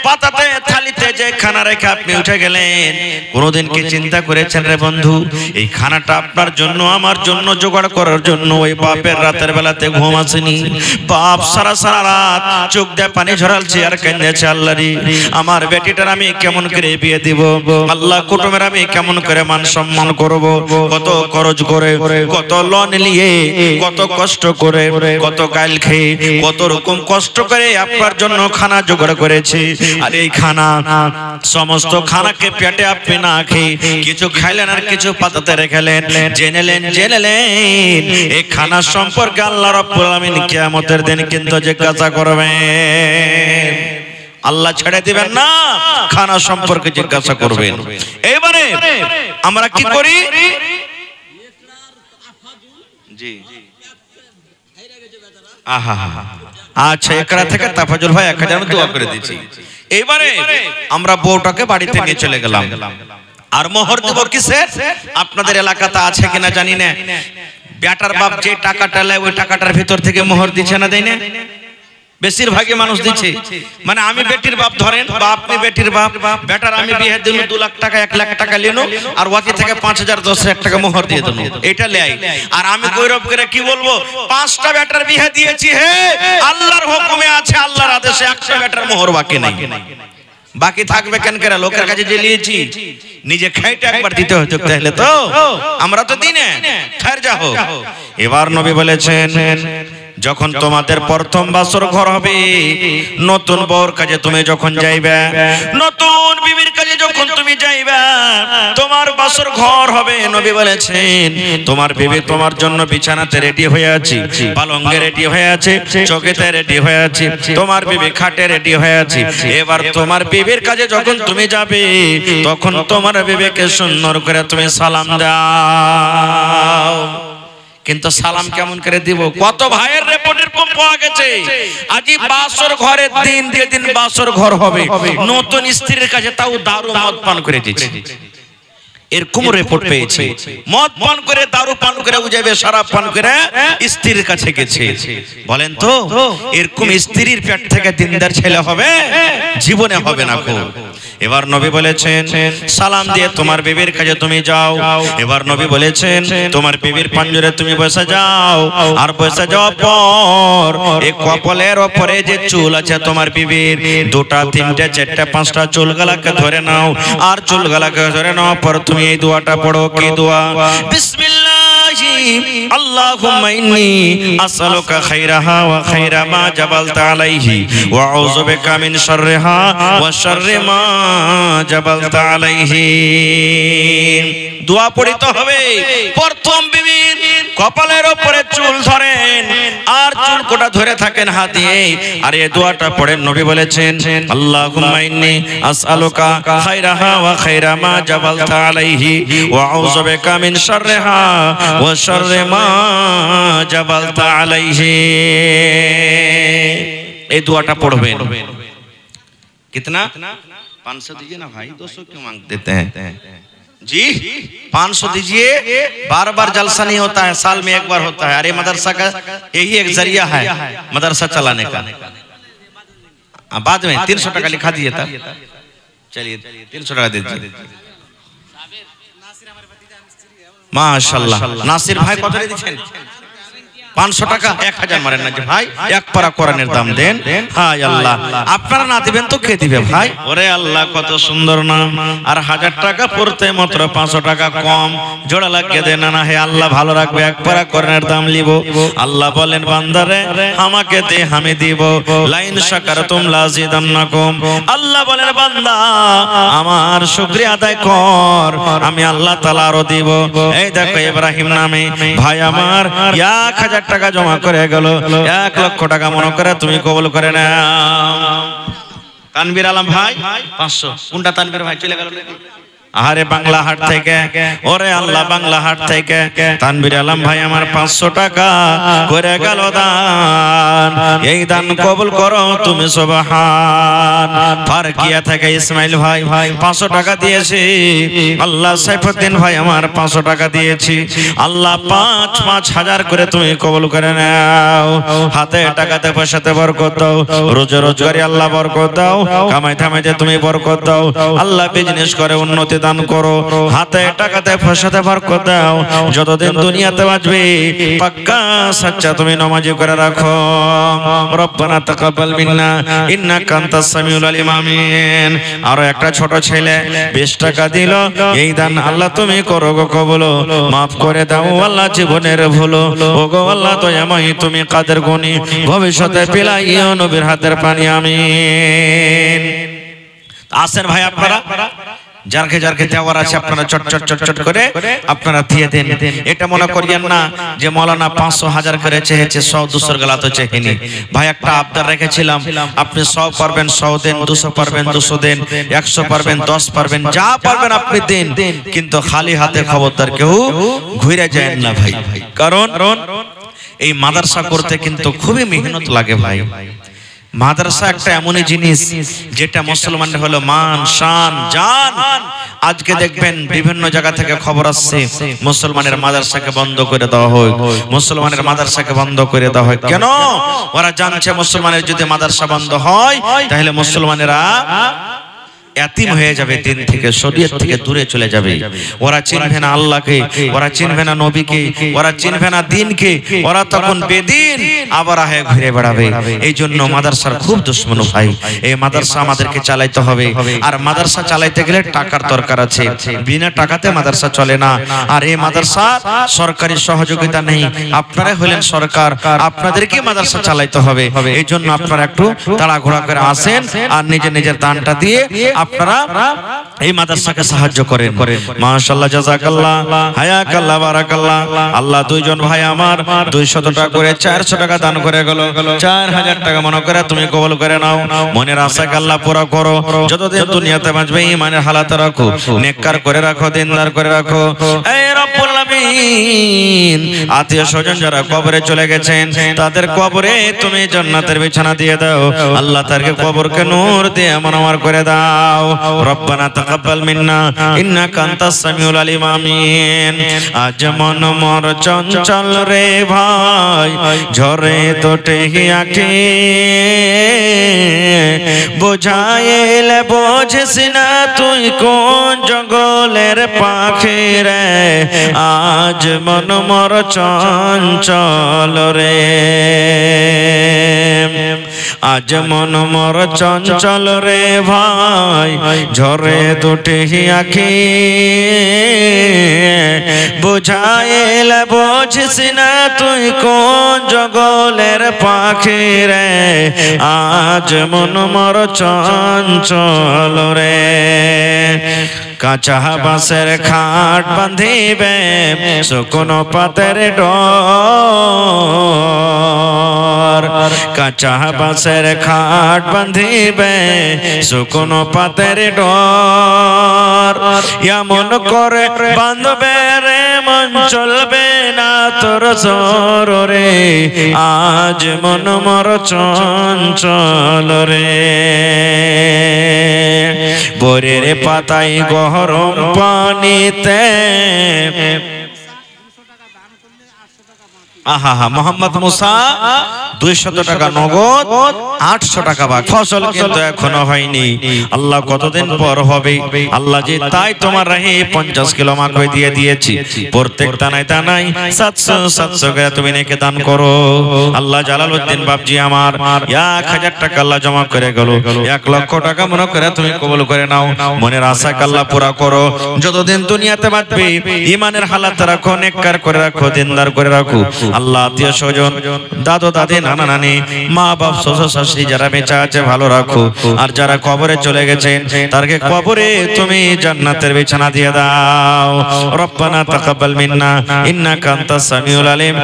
পাতাতে থালিতে, যে খানা রেখে আপনি উঠে গেলেন, কোনদিন কি চিন্তা করেছেন রে বন্ধু এই খানাটা আপনার জন্য আমার জন্য জোগাড় করার জন্য ওই বাপের রাতের বেলাতে ঘুম আসেনি, বাপ সারা সারা রাত চোখ দিয়ে পানি ঝরালছে আর কাঁদছে, আল্লাহ রে আমার বেটিটার আমি কেমন করে বিয়ে দিব, আল্লাহ কুটুমের আমি কেমন করে মান সম্মান করব, কত খরচ করে, কত লোন নিয়ে, কত কষ্ট করে, কত গাল খেয়ে, কত রকম কষ্ট করে আপনার জন্য খানা জোগাড় করেছি, আর এই খানা সমস্ত খানাকে পেটে আপনি না খেয়ে কিছু খাইলেন আর কিছু পাতাতে রেখেলেন, জেনেলেন এই খানা সম্পর্কে আল্লাহ রাব্বুল আলামিন কিয়ামতের দিন কিন্তু জিজ্ঞাসা করবেন। আল্লাহ ছেড়ে দিবেন না, খানা সম্পর্কে জিজ্ঞাসা করবেন। এবারে আমরা কি করি? জি আহা, আচ্ছা, একরা থেকে তাফাজুল ভাই 1000 দোয়া করে দিচ্ছি। এবারে আমরা বউটাকে বাড়িতে নিয়ে চলে গেলাম, আর মোহর দেব কিসের? আপনাদের এলাকাতে আছে কিনা জানি না, বেটার বাপ যে টাকাটা নেয় ওই টাকাটার ভিতর থেকে মোহর দিচ্ছে না, দেয় না? বেশিরভাগই মানুষ দিচ্ছে। মানে আমি বেটির বাপ ধরেন, বা আপনি বেটির বাপ, বেটার আমি বিয়ে দিল 2 লাখ টাকা 1 লাখ টাকা নিলো, আর ওয়াকি থেকে 5000 10,000 টাকা মোহর দিয়ে দিল, এটা লেই। আর আমি গৌরব করে কি বলবো, 5টা বেটার বিয়ে দিয়েছি, হে আল্লাহর হুকুমে আছে, আল্লাহর আদেশে 1টা বেটার মোহর বাকি নাই। বাকি থাকবে কেন করে? লোকের কাছে যে নিয়েছি নিজে খাইতে একবার দিতে হতো, তাহলে তো আমরা তো দিনে খার যাও। এবার নবী বলেছেন যখন তোমাদের প্রথম বাসর ঘর হবে, নতুন বউর কাছে তুমি যখন যাইবে, নতুন বিবির কাছে যখন তুমি যাইবে, তোমার বাসর ঘর হবে, নবী বলেছেন তোমার বিবি তোমার জন্য বিছানাতে রেডি হয়ে আছে, পালঙ্গে রেডি হয়ে আছে, চৌকিতে রেডি হয়ে আছে, তোমার বিবি খাটে রেডি হয়ে আছে। এবার তোমার বিবির কাছে যখন তুমি যাবে, তখন তোমার বিবিকে সুন্দর করে তুমি সালাম দাও। কিন্তু সালাম কেমন করে দিব? কত ভাইয়ের রিপোর্টের কম পাওয়া গেছে, আজি বাসর ঘরের দিন, যেদিন বাসর ঘর হবে, নতুন স্ত্রীর কাছে তাও দারু মদ পান করে দিচ্ছে, এরকম রিপোর্ট পেয়েছে। মদ পান করে, দারু পান করে, উজাবে শরাব পান করে স্ত্রীর কাছে গেছে। বলেন তো এরকম স্ত্রীর পেট থেকে দিনদার ছেলে হবে? জীবনে হবে না গো। এবার নবী বলেছেন সালাম দিয়ে তোমার বিবির কাছে তুমি যাও। এবার নবী বলেছেন তোমার বিবির পাঞ্জরে তুমি বসে যাও, আর বসে যাওয়ার পর এই কপালের উপরে যে চুল আছে তোমার বিবির, 2টা 3টে 4টে 5টা চুলগুলাকে ধরে নাও, আর চুলগুলাকে ধরে নাও পর তুমি এই দোয়াটা পড়ো। কি দোয়া? বিসমিল্লাহি আল্লাহুম্মা ইন্নী আসআলুকা খাইরাহা ওয়া খাইরা মা জাবালতা আলাইহি ওয়া আউযু বিকা মিন শাররিহা ওয়া শাররি মা জাবালতা আলাইহি। দোয়া পড়িতে হবে। প্রথম বিবির কপালের উপরে চুল ধরেন আর চুল কোটা ধরে থাকেন হাত দিয়ে, আর এই দোয়াটা পড়েন। নবী বলেছেন আল্লাহুম্মা ইন্নী আসআলুকা খাইরাহা ওয়া খাইরা মা জাবালতা আলাইহি ওয়া আউযু বিকা মিন শাররিহা ওয়া শাররি মা জাবালতা আলাইহি। এই দোয়াটা পড়বেন। कितना 500 दीजिए ना भाई, 200 क्यों मांग देते हैं जी? 500 दीजिए। बार बार जलसा नहीं होता है, साल में एक बार होता है। अरे मदरसा का यही एक जरिया है मदरसा चलाने का। बाद में 300 टका लिखा दिए था। चलिए 300 टका दे दीजिए। माशाल्लाह। नासिर भाई कत दिয়েছেন? 500 টাকা। 1000 মারেন না যে ভাই, এক পারা কোরআনের দাম দেন। হায় আল্লাহ, আপনারা না দিবেন তো কে দিবে ভাই? ওরে আল্লাহ, কত সুন্দর নাম। আর 1000 টাকা পড়তে মাত্র 500 টাকা কম। জোড়া লাগিয়ে দেন না। হে আল্লাহ ভালো রাখবে, এক পারা কোরআনের দাম লিব। আল্লাহ বলেন বান্দারে আমাকে দে আমি দিব। লাইন শাকারতুম লাযিদান্নাকুম। আল্লাহ বলেন বান্দা আমার শুকরিয়া আদায় কর, আমি আল্লাহ তাআলা আরো দিব। এই দেখো ইব্রাহিম নামে ভাই আমার 1000 টাকা জমা করে গেল, 1 লক্ষ টাকা মনে করে তুমি কবুল করে নাও। তানভীর আলম ভাই 500। কোনটা তানভীর ভাই চলে গেল? আরে বাংলা হাট থেকে, ওরে আল্লাহ বাংলা হাট থেকে তানভীর আলম ভাই আমার 500 টাকা করে গেল দান। এই দান কবুল করো তুমি সুবহান। ফারকিয়া থেকে ইসমাইল ভাই 500 টাকা দিয়েছি। আল্লাহ সাইফুদ্দিন ভাই আমার 500 টাকা দিয়েছি। আল্লাহ 5,000 করে তুমি কবুল করে নাও। হাতে টাকাতে পয়সাতে বরকত দাও, রোজে রোজগারি আল্লাহ বরকত দাও, কামাই থামাইতে তুমি বরকত দাও। আল্লাহ বিজনেস করে উন্নতি দান করো, হাতে টাকাতে পয়সাতে বরকত দাও। যতদিন দুনিয়াতে বাঁচবে পাক্কা সাচ্চা তুমি নামাজি করে রাখো। রব্বানা তাকাব্বাল মিন্না ইন্নাকা আনতাস সামিউল আলিম। আমিন। আর একটা ছোট ছেলে 20 টাকা দিল। এই দান আল্লাহ তুমি করো গো কবুল, maaf করে দাও আল্লাহ জীবনের ভুল। ওগো আল্লাহ দয়াময় তুমি কাদের গুণী, ভবিষ্যতে পিলাইও নবীর হাতের পানি। আমিন। আসেন ভাই আপনারা যারকে যারকে দেওয়ার আছে আপনারা চট চট চট চট করে আপনারা দিয়ে দেন। এটা মনে করিয়েন না যে মৌলানা 500,000 করে চেয়েছে, 100-200 গলা তো চেহেনি ভাই। একটা আবদার রেখেছিলাম, আপনি 100 পারবেন 100 দেন, 200 পারবেন 200 দেন, 100 পারবেন 10 পারবেন, যা পারবেন আপনি দেন। কিন্তু খালি হাতে খবরদার কেউ ঘুরে যায় না ভাই। কারণ এই মাদ্রাসা করতে কিন্তু খুবই মেহনত লাগে ভাই। মাদ্রাসা একটা এমনই জিনিস যেটা মুসলমানদের হলো মান শান জান। আজকে দেখবেন বিভিন্ন জায়গা থেকে খবর আসছে মুসলমানের মাদ্রাসাকে বন্ধ করে দেওয়া হয়, মুসলমানের মাদ্রাসাকে বন্ধ করে দেওয়া হয়। কেন? ওরা জানছে মুসলমানের যদি মাদ্রাসা বন্ধ হয় তাহলে মুসলমানেরা এতিম হয়ে যাবে, দিন থেকে শরীয়ত থেকে দূরে চলে যাবে। ওরা চিনবে না আল্লাহকে, ওরা চিনবে না নবীকে, ওরা চিনবে না দ্বীনকে। ওরা তখন বেদিন আবার হয়ে ঘুরে বেড়াবে। এই জন্য মাদ্রাসার খুব দুশ্মন ভাই। এই মাদ্রাসা আমাদেরকে চালাইতে হবে। আর মাদ্রাসা চালাইতে গেলে টাকার দরকার আছে, বিনা টাকাতে মাদ্রাসা চলে না। আর এই মাদ্রাসা সরকারি সহযোগিতা নেই, আপনারা হলেন সরকার, আপনাদেরকে মাদ্রাসা চালাইতে হবে। এই জন্য আপনারা একটু তাড়াঘোড়া করে আসেন আর নিজের নিজের দানটা দিয়ে আপনারা এই মাদ্রাসাকে সাহায্য করেন। মাশাআল্লাহ, জাযাকাল্লাহ, হায়াকাল্লাহ, বারাকাল্লাহ। আল্লাহ দুইজন ভাই আমার 200 টাকা করে 400 টাকা দান করে গেল। 4000 টাকা মনে করে তুমি কবুল করে নাও। মনের আশাকে আল্লাহ পুরো করো। যতদিন দুনিয়াতে বাঁচবে ঈমানের হালাতে রাখো, নেককার করে রাখো, দিনদার করে রাখো। এই রব্বুল আলামিন, আত্মীয় স্বজন যারা কবরে চলে গেছেন তাদের কবরে তুমি জান্নাতের বিছানা দিয়ে দাও। আল্লাহ তাদেরকে কবরকে নূর দিয়ে মনোয়ার করে দাও। রব্বানা তাকাব্বাল মিন্না ইন্নাকা আনতাস সামিউল আলিম। আমিন। আজ মন মোর চঞ্চল রে ভাই, ঝরে তোটে আঁখি, বোঝাইলে বোঝিস না তুই কোন জঙ্গলের পাখি রে। আজ মন মোর চঞ্চল রে, আজ মন মোর চঞ্চল রে ভাই ঝরে দুটি আখি বুঝাইল বুঝিস না তুই কোন জগলের পাখি রে আজ মন মোর চঞ্চল রে কাঁচা বাঁশের খাট বাঁধিবে শুকনো পাতের ডোর কাঁচা বাঁশের খাট বাঁধিবে শুকনো পাতের ডোর এমন করে বাঁধবে রে মন চলবে না তোর সর রে আজ মন মোর চঞ্চল রে বরের পাতায় গরম পানিতে আহা মোহাম্মদ মুসা 200 টাকা নগদ 800 টাকা বাকি ফসল কিন্তু এখনো হয়নি আল্লাহ কতদিন পর হবে আল্লাহ যে তাই তোমার রাহে 50 কিলো মাকৈ দিয়ে দিয়েছি প্রত্যেক দানায় দানায় 700 করে তুমি নেকে দান করো আল্লাহ জালালউদ্দিন বাপজি আমার 1000 টাকা আল্লাহ জমা করে গেল 1 লক্ষ টাকা মনে করে তুমি কবুল করে নাও মনের আশা আল্লাহ পুরা করো যতদিন দুনিয়াতে বাঁচবে ঈমানের হালাত রাখো নেককার করে রাখো দিনদার করে রাখো আল্লাহ আত্মীয় স্বজন দাদু দাদি নানা নানি মা বাপ শ্বশুর শাশুড়ি যারা বেঁচে আছে ভালো রাখো আর যারা কবরে চলে গেছেন তাদেরকে কবরে তুমি জান্নাতের বিছানা দিয়ে দাও রব্বানা তাকাব্বাল মিন্না ইন্নাকা আনতাস সামিউল আলিম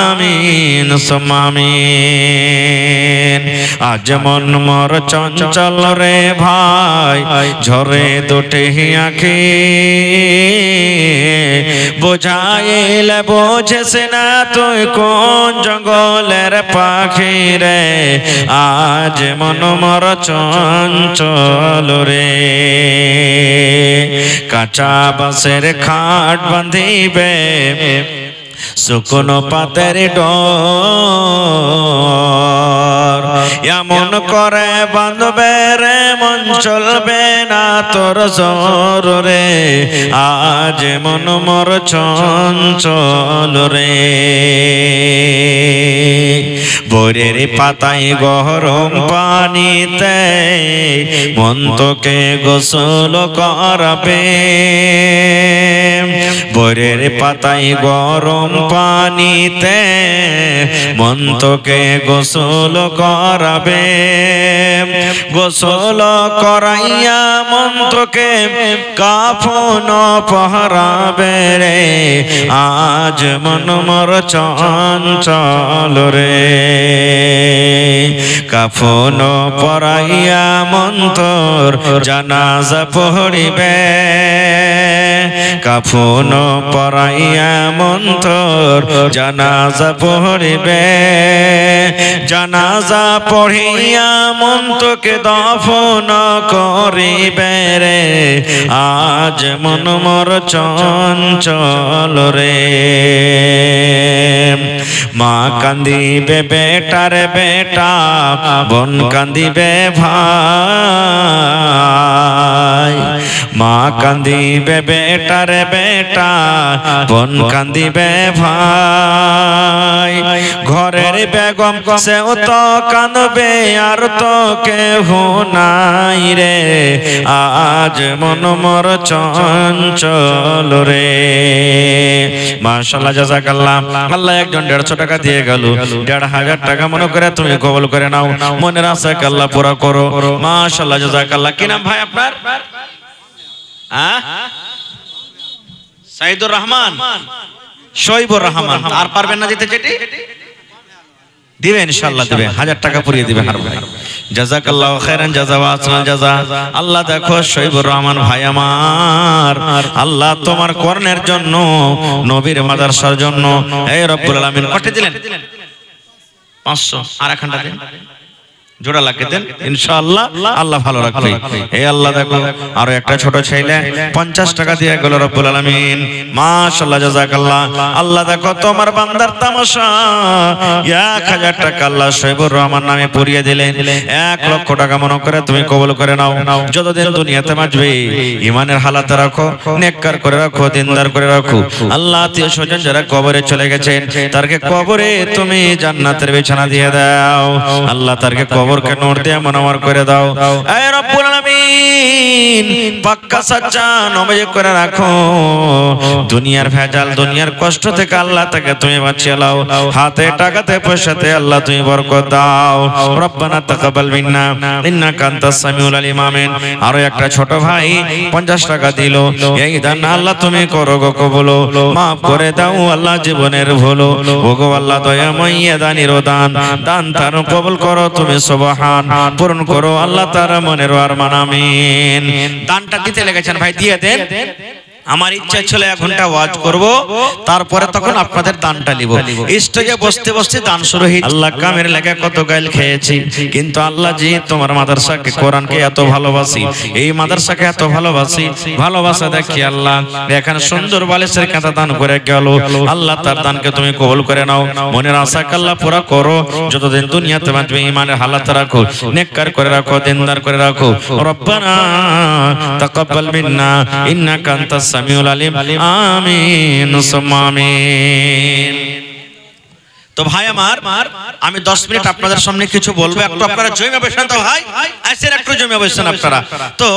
আমিন সুম্মা আমিন আজ মন মোর চঞ্চল রে ভাই ঝরে দুটি আঁখি বুঝাইল বুঝিস না তুই কোন জঙ্গলের পাখি রে আজ মন মোর চঞ্চল রে কাঁচা বাঁশের খাট বাঁধিবে শুকনো পাতের ডোর এমন করে বাঁধবে রে মন চলবে না তোর জোর রে আজ মন মোর চঞ্চল রে বরের পাতায় গরম পানিতে মন তোকে গোসল করাবে বরের পাতায় গরম পানিতে মন তোকে গোসল করাবে গোসল করাইয়া মন তোকে কাফন পহরাবে রে আজ মন মোর চঞ্চল রে কাফন পরাইয়া মন তোর জানাজা পড়িবে কাফন পরাইয়া মন তোর জানাজা পড়িবে জানাজা পড়িয়া মন তোকে দফন করিবে রে আজ মন মোর চঞ্চল রে মা কান্দিবে বেটার বেটা বোন কান্দিবে ভাই মা কান্দিবে বেটার বেটা বোন কান্দিবে ভাই ঘরের বেগম সেও তো কাঁদবে আর তো কেহ নাই রে আজ মন মোর চঞ্চল রে মাশাআল্লাহ জাযাকাল্লাহ আল্লাহ একজন 150 টাকা দিয়ে গেল 1500 টাকা মনে করে তুমি কবুল করে নাও মনের আশা আল্লাহ পুরা করো মাশাআল্লাহ জাযাকাল্লাহ কি নাম ভাই আপনার সাইদুর রহমান শৈবুর রহমান আর পারবেন না দিতে যেটি দিবে ইনশাআল্লাহ দিবে 1000 টাকা পুরিয়ে দিবে হার ভাই জাযাকাল্লাহু খাইরান জাযা ওয়া আসনাল জাযা আল্লাহ দেখো শৈবুর রহমান ভাই আমার আল্লাহ তোমার কর্ণের জন্য নবীর মাদ্রাসার জন্য এই রব্বুল আলামিন কটে দিলেন 500 আর একখানটা দেন জোড়া লাগিয়ে দেন ইনশাআল্লাহ আল্লাহ ভালো রাখবে এই আল্লাহ দেখো আর একটা ছোট ছেলে 50 টাকা দিয়ে গেল রব্বুল আলামিন মাশাআল্লাহ জাযাকাল্লাহ আল্লাহ দেখো তোমার বান্দার তামাশা 1000 টাকা আল্লাহ শৈবুর রহমান নামে পুরিয়ে দিলেন 1 লক্ষ টাকা মনে করে তুমি কবুল করে নাও যতদিন দুনিয়াতে বাঁচবে ঈমানের হালাতে রাখো নেককার করে রাখো দিনদার করে রাখো আল্লাহ আত্মীয় স্বজন যারা কবরে চলে গেছেন তারকে কবরে তুমি জান্নাতের বিছানা দিয়ে দাও আল্লাহ তারকে কবরকে নূর দিয়ে মনোমর করে দাও। এ রব্বুল আলামিন পাক্কা সাচ্চা নমাজ করে রাখো। দুনিয়ার ভেজাল, দুনিয়ার কষ্ট থেকে আল্লাহ তাকে তুমি বাঁচিয়ে নাও। হাতে টাকাতে পয়সাতে আল্লাহ তুমি বরকত দাও। রব্বানা তাকাব্বাল মিন্না ইন্নাকা আনতাস সামিউল আলিম। আমিন। আরো একটা ছোট ভাই 50 টাকা দিল। এই দান আল্লাহ তুমি করো গো কবুল, মাফ করে দাও আল্লাহ জীবনের ভুল। ওগো আল্লাহ দয়াময় দানির দান, দান তার কবুল করো তুমি সুবহান, পূরণ করো আল্লাহ তার মনের আরমান। আমিন। দানটা দিতে লেগেছেন ভাই, দিয়ে দেন। আমার ইচ্ছা ছিল 1 ঘন্টা ওয়াজ করব, তারপরে তখন আপনাদের দানটা নিব। স্টেজে বসতে বসতে দান শুরু হই। আল্লাহ কামের লেগে কত গাইল খেয়েছি, কিন্তু আল্লাহ জি তোমার মাদ্রাসাকে, কোরআনকে এত ভালোবাসি, এই মাদ্রাসাকে এত ভালোবাসি, ভালোবাসা দেখি আল্লাহ এখানে সুন্দর বালিশের কাঁথা দান করে গেল। আল্লাহ তার দানকে তুমি কবুল করে নাও, মনের আশাকে আল্লাহ পুরা করো। যতদিন দুনিয়াতে বাঁচবে ঈমানের হালাত রাখো, নেককার করে রাখো, দিনদার করে রাখো। রব্বানা তাকাব্বাল মিন্না ইন্নাকা আনতাস সামিউল আলিম। আমিন সুম্মা আমিন। তো ভাই আমার, আমি 10 মিনিট আপনাদের সামনে কিছু বলবো। একটু আপনারা জমে বসেন তো ভাই, আসেন একটু জমে বসেন আপনারা। তো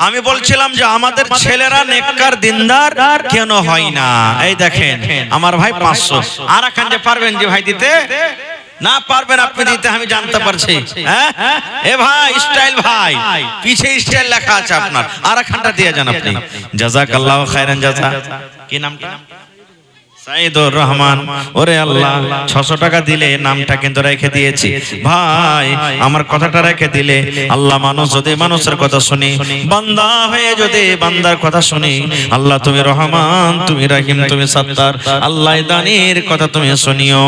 আমি বলছিলাম যে আমাদের ছেলেরা নেককার দিনদার কেন হয় না? এই দেখেন আমার ভাই 500। আর এখান যে পারবেন যে ভাই দিতে? না পারবেন আপনি দিতে, আমি জানতে পারছি। হ্যাঁ এ ভাই স্টাইল ভাই, পিছে স্টাইল লেখা আছে আপনার, আর এখানটা দিয়ে যান আপনি। জাযাকাল্লাহু খাইরান জাযা। কি নাম? সাইদুর রহমান। ওরে আল্লাহ 600 টাকা দিলে নামটা কিন্তু রেখে দিয়েছি ভাই, আমার কথাটা রেখে দিলে আল্লাহ। মানুষ যদি মানুষের কথা শুনি, বান্দা হয়ে যদি বান্দার কথা শুনি, আল্লাহ তুমি রহমান, তুমি রহিম, তুমি সত্তার, আল্লাহ দানির কথা তুমি শুনিও।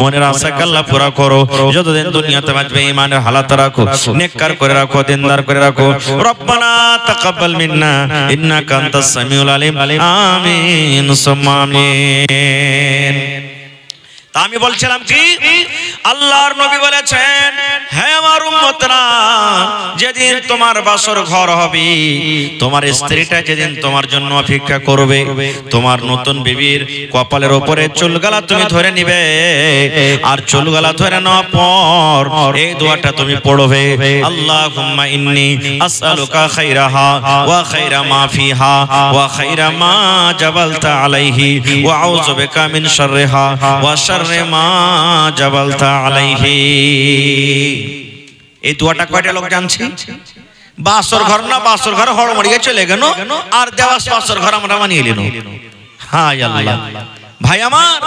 মনের আশাকে আল্লাহ পুরা করো। যতদিন দুনিয়াতে বাঁচবে ঈমানের হালাত রাখো, নেককার করে রাখো, দিনদার করে রাখো। রব্বানা তাকাব্বাল মিন্না ইন্নাকা আনতাস সামিউল আলিম। আমিন সুম্মা আমিন। তা আমি বলছিলাম কি, আল্লাহর নবী বলেছেন, হে আমার উম্মতরা, যেদিন তোমার বাসর ঘর হবে, তোমার স্ত্রীটা যেদিন তোমার জন্য অপেক্ষা করবে, তোমার নতুন বিবির কপালের উপরে চুলগালা তুমি ধরে নিবে, আর চুলগালা ধরে নেওয়ার পর এই দোয়াটা তুমি পড়বে, আল্লাহুম্মা ইন্নী আসআলুকা খাইরাহা ওয়া খাইরা মা ফিহা ওয়া খাইরা মা জাবালতা আলাইহি ওয়া আউযু বিকা মিন শাররিহা ওয়া শাররি মা জাবালতা আলাইহি। এই দোয়াটা কয়টা লোক জানছি? বাসর ঘর না, বাসর ঘর হড়মড়িয়ে চলে গেল, আর দেওয়াস বাসর ঘর আমরা মানিয়ে নিল। হায় আল্লাহ ভাই আমার।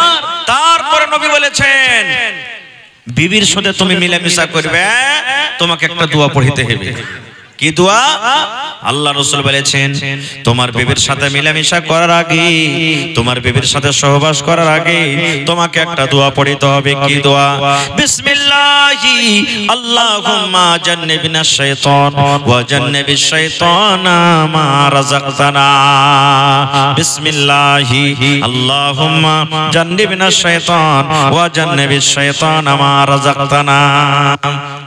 তারপরে নবী বলেছেন, বিবির সাথে তুমি মিলামিশা করবে, তোমাকে একটা দোয়া পড়িতে হবে। কি দোয়া? আল্লাহ রাসূল বলেছেন, তোমার বিবির সাথে মিলামিশা করার আগে, তোমার বিবির সাথে সহবাস করার আগে তোমাকে একটা দোয়া পড়িতে হবে। কি দোয়া? বিসমিল্লাহি আল্লাহুম্মা জান্নিবনা শাইতান ওয়া জান্নিবিশ শাইতানা মা রাযাকতানা। বিসমিল্লাহি আল্লাহুম্মা জান্নিবনা শাইতান ওয়া জান্নিবিশ শাইতানা মা রাযাকতানা।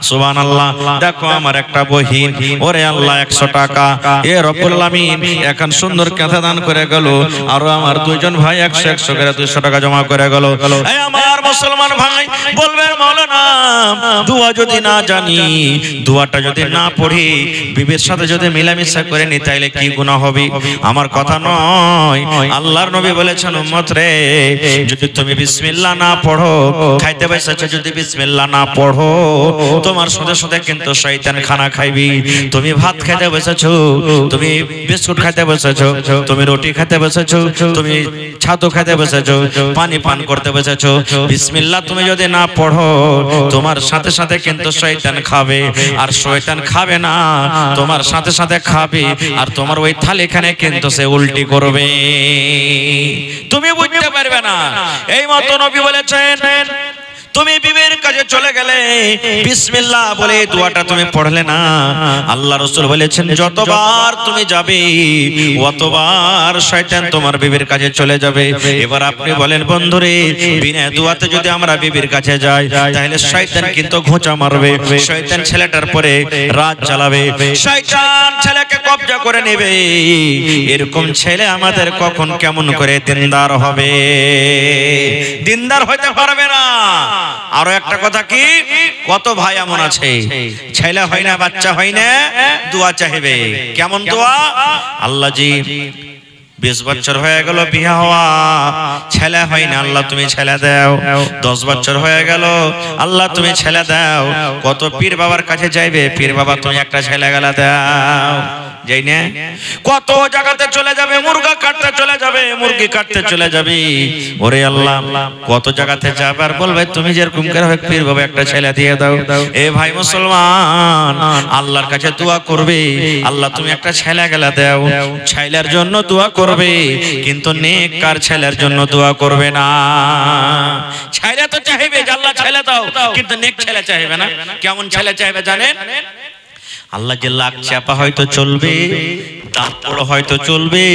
সুবহানাল্লাহ। দেখো আমার একটা বহিন, ওরে আল্লাহ 100 টাকা, এ রব্বুল আলামিন এখন সুন্দর কথা দান করে গেল। আর আমার দুইজন ভাই 100 করে 200 টাকা জমা করে গেল। এই আমার মুসলমান ভাই বলবেন, মাওলানা দোয়া যদি না জানি, দোয়াটা যদি না পড়ি, বিবির সাথে যদি মিলামিশা করে নি, তাইলে কি গুনাহ হবে? আমার কথা নয়, আল্লাহর নবী বলেছেন, উম্মত রে, যদি তুমি বিসমিল্লাহ না পড়ো, খাইতে বসেছো যদি বিসমিল্লাহ না পড়ো, তোমার সাথে সাথে কিন্তু শয়তান খানা খাইবি। তুমি ভাত খেতে বসেছো, তুমি বিস্কুট খেতে বসেছো, তুমি রুটি খেতে বসেছো, তুমি ছাতু খেতে বসেছো, পানি পান করতে বসেছো, বিসমিল্লাহ তুমি যদি না পড়ো, তোমার সাথে সাথে কিন্তু শয়তান খাবে। আর শয়তান খাবে না, তোমার সাথে সাথে খাবে, আর তোমার ওই থালিখানে কিন্তু সে উল্টি করবে, তুমি বুঝতে পারবে না। এই মতো নবী বলেছেন, তুমি বিবির কাছে চলে গেলে বিসমিল্লাহ বলে দোয়াটা তুমি পড়লে না, আল্লাহ রাসূল বলেছেন যতবার তুমি যাবে ততবার শয়তান তোমার বিবির কাছে চলে যাবে। এবার আপনি বলেন বন্ধুরে, বিনা দোয়াতে যদি আমরা বিবির কাছে যাই, তাহলে শয়তান কিন্তু ঘোঁচা মারবে, শয়তান ছেলেটার পরে রাত চালাবে, শয়তান ছেলেকে কবজা করে নেবে। এরকম ছেলে আমাদের কখন কেমন করে দিনদার হবে? দিনদার হতে পারবে না। আরো একটা কথা কি, কত ভাই এমন আছে ছেলে হয় না, বাচ্চা হয় না, দোয়া চাইবে। কেমন দোয়া? আল্লাহ জি 20 বছর হয়ে গেল বিয়ে হওয়া, ছেলে হয় না, আল্লাহ তুমি ছেলে দাও। 10 বছর হয়ে গেল, আল্লাহ তুমি ছেলে দাও। কত পীর বাবার কাছে যাইবে, পীর বাবা তুমি একটা ছেলে গেলা দাও। যাই না, কত জায়গাতে চলে যাবে, মুরগা কাটতে চলে যাবে, মুরগি কাটতে চলে যাবে। ওরে আল্লাহ, কত জায়গাতে যাবে আর বলবে তুমি যেরকম করে হোক পীর বাবা একটা ছেলে দিয়ে দাও। এ ভাই মুসলমান, আল্লাহর কাছে দোয়া করবে, আল্লাহ তুমি একটা ছেলে গেলা দাও। ছেলের জন্য দোয়া করবে, কিন্তু নেককার ছেলের জন্য দোয়া করবে না। ছেলে তো চাইবে যে আল্লাহ ছেলে দাও, কিন্তু নেক ছেলে চাইবে না। কেমন ছেলে চাইবে জানেন? আল্লাহ যে লাখ চাপা হয়তো চলবে, দাঁত বড় হয়তো চলবে,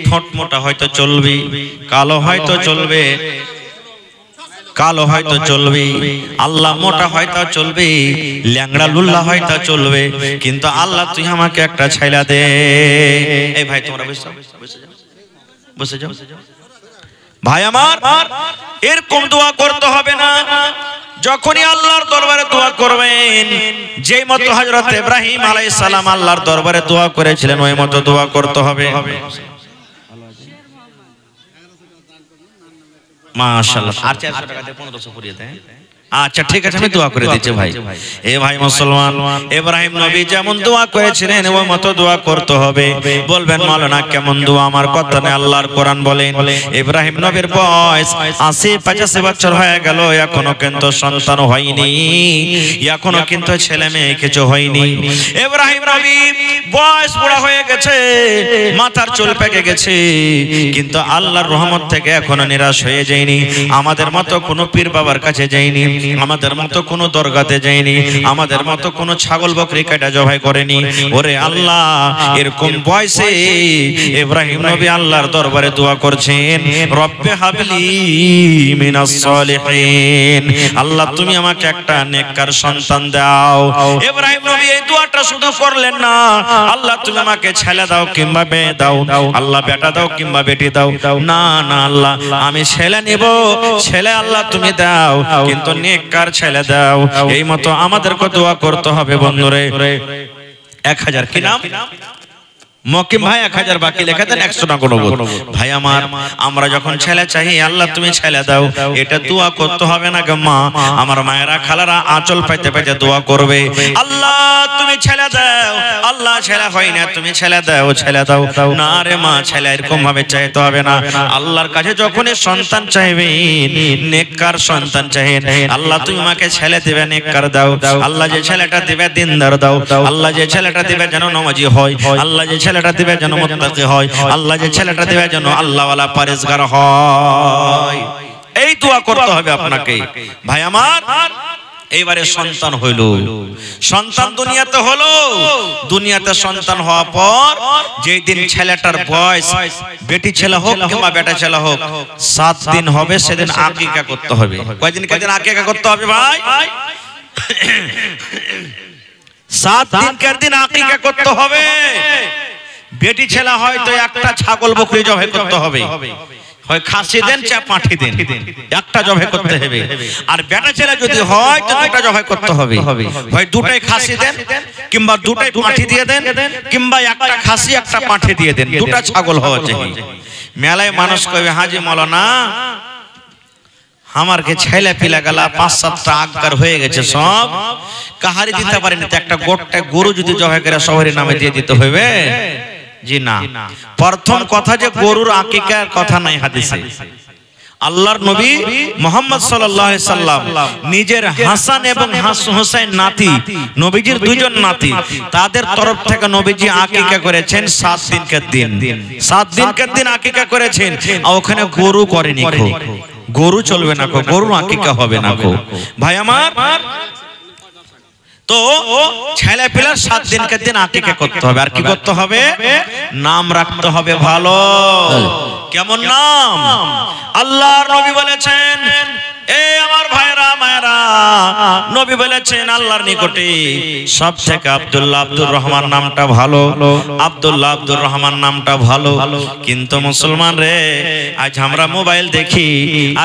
ঠোঁট মোটা হয়তো চলবে, কালো হয়তো চলবে, কালো হয়তো চলবে, আল্লাহ মোটা হয়তো চলবে, ল্যাংড়া লুল্লা হয়তো চলবে, কিন্তু আল্লাহ তুই আমাকে একটা ছেলে দে। এই ভাই তোমরা বসে যাও ভাই আমার, এরকম দোয়া করতে হবে না। যখনই আল্লাহর দরবারে দোয়া করবেন, যেই মতো হযরত ইব্রাহিম আলাইহিস সালাম আল্লাহর দরবারে দোয়া করেছিলেন, ওই মতো দোয়া করতে হবে। মাশাআল্লাহ। আর 400 টাকা দিয়ে 1500 করিয়ে দেন। আচ্ছা ঠিক আছে, আমি দোয়া করে দিচ্ছি ভাই। এ ভাই মুসলমান, ইব্রাহিম নবী যেমন দোয়া করেছিলেন ওই মতো দোয়া করতে হবে। বলবেন মাওলানা কেমন দোয়া? আমার কথা নেই, আল্লাহর কোরআন বলেন ইব্রাহিম নবীর বয়স 80-85 বছর হয়ে গেল, এখনো কিন্তু সন্তান হয়নি, এখনো কিন্তু ছেলে মেয়ে কিছু হয়নি। ইব্রাহিম নবী বয়স বুড়া হয়ে গেছে, মাথার চুল পেকে গেছে, কিন্তু আল্লাহর রহমত থেকে এখনো নিরাশ হয়ে যায়নি। আমাদের মতো কোনো পীর বাবার কাছে যায়নি, আমাদের মতো কোনো দরগাতে যায়নি, আমাদের মতো কোনো ছাগল বকরি কাটা জবাই করেনি। ওরে আল্লাহ, এরকম বয়সে ইব্রাহিম নবী আল্লাহর দরবারে দোয়া করছেন, রব্বে হাবলি মিনাস সালিহিন, আল্লাহ তুমি আমাকে একটা নেককার সন্তান দাও। ইব্রাহিম নবী এই দোয়াটা শুধু করলেন না, আল্লাহ তুমি আমাকে ছেলে দাও কিংবা মেয়ে দাও, আল্লাহ বেটা দাও কিংবা বেটি দাও, না না আল্লাহ আমি ছেলে নেব, ছেলে আল্লাহ তুমি দাও, কিন্তু নেককার ছেলে দাও। এই মতো আমাদেরকে দোয়া করতে হবে বন্ধুরে। 1000 কি নাম? মকিম ভাই 1000 বাকি লেখা দেন, 100 না কোনো ভাই আমার। আমরা যখন ছেলে চাই, আল্লাহ তুমি ছেলে দাও, এটা দোয়া করতে হবে না গো মা? আমার মায়েরা খালারা আঁচল পাইতে পাইতে দোয়া করবে, আল্লাহ তুমি ছেলে দাও, আল্লাহ ছেলে হয় না, তুমি ছেলে দাও, ছেলে দাও। না রে মা, ছেলে এরকম ভাবে চাইতে হবে না। আল্লাহর কাছে যখনই সন্তান চাইবে, নেককার সন্তান চাইবেন, আল্লাহ তুমি আমাকে ছেলে দিবে, নেককার দাও। আল্লাহ যে ছেলেটা দিবে দিনদার দাও, আল্লাহ যে ছেলেটা দিবে যেন নামাজি হয়, আল্লাহ যে ছেলেটা দিবে যেন মুত্তাকি হয়, আল্লাহ যে ছেলেটা দিবে যেন আল্লাহওয়ালা পরেজগার হয়। এই দোয়া করতে হবে আপনাকে ভাই আমার। এইবারে সন্তান হইল, সন্তান দুনিয়াতে হলো, দুনিয়াতে সন্তান হওয়ার পর যেই দিন ছেলেটার বয়স, বেটি ছেলে হোক কিংবা বেটা ছেলে হোক, 7 দিন হবে, সেদিন আকিকা করতে হবে। কয়দিন কয়দিন আকিকা করতে হবে ভাই? 7 দিনকার দিন আকিকা করতে হবে। বেটি ছেলে হয়তো একটা ছাগল বকরি জবাই করতে হবে, হয় খাসি দেন চা পাঁঠি দেন, একটা জবাই করতে হবে। আর বেটা ছেলে যদি হয় তো দুটো জবাই করতে হবে, হয় দুটাই খাসি দেন কিংবা দুটাই পাঁঠি দিয়ে দেন, কিংবা একটা খাসি একটা পাঁঠি দিয়ে দেন, দুটা ছাগল হওয়া চাই। মেলায় মানুষ কইবে হাজি মাওলানা আমার কে ছেলে পিলা গেলা 5-7টা আগার হয়ে গেছে, সব কাহারি দিতে পারেনি, তো একটা গোটা গরু যদি জবাই করে সবারই নামে দিয়ে দিতে হবে? জি না। প্রথম কথা যে গরুর আকিকার কথা নাই হাদিসে। আল্লাহর নবী মুহাম্মদ সাল্লাল্লাহু আলাইহি সাল্লাম নিজের হাসান এবং হুসাইন নাতি, নবীজির দুইজন নাতি, তাদের তরফ থেকে নবীজি আকিকা করেছেন 7 দিনকার দিন। 7 দিনকার দিন আকিকা করেছেন, আর ওখানে গরু করেনি। গরু চলবে না, গরুর আকিকা হবে না ভাই আমার। তো ছেলে পিলার 7 দিনকার দিন আকিকা করতে হবে। আর কি করতে হবে? নাম রাখতে হবে ভালো। কেমন নাম? আল্লাহর নবী বলেছেন, এ আমার ভাইরা মায়েরা, নবী বলেছেন আল্লাহর নিকটে সবথেকে আব্দুল্লাহ আব্দুর রহমান নামটা ভালো, আব্দুল্লাহ আব্দুর রহমান নামটা ভালো। কিন্তু মুসলমান রে, আজ আমরা মোবাইল দেখি,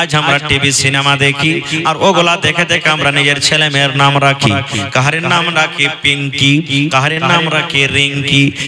আজ আমরা টিভি সিনেমা দেখি, আর ওগুলা দেখে দেখে আমরা নিজের ছেলে মেয়ের নাম রাখি। কাহারের নাম রাখি পিঙ্কি, কাহারের নাম রাখি রিঙ্কি,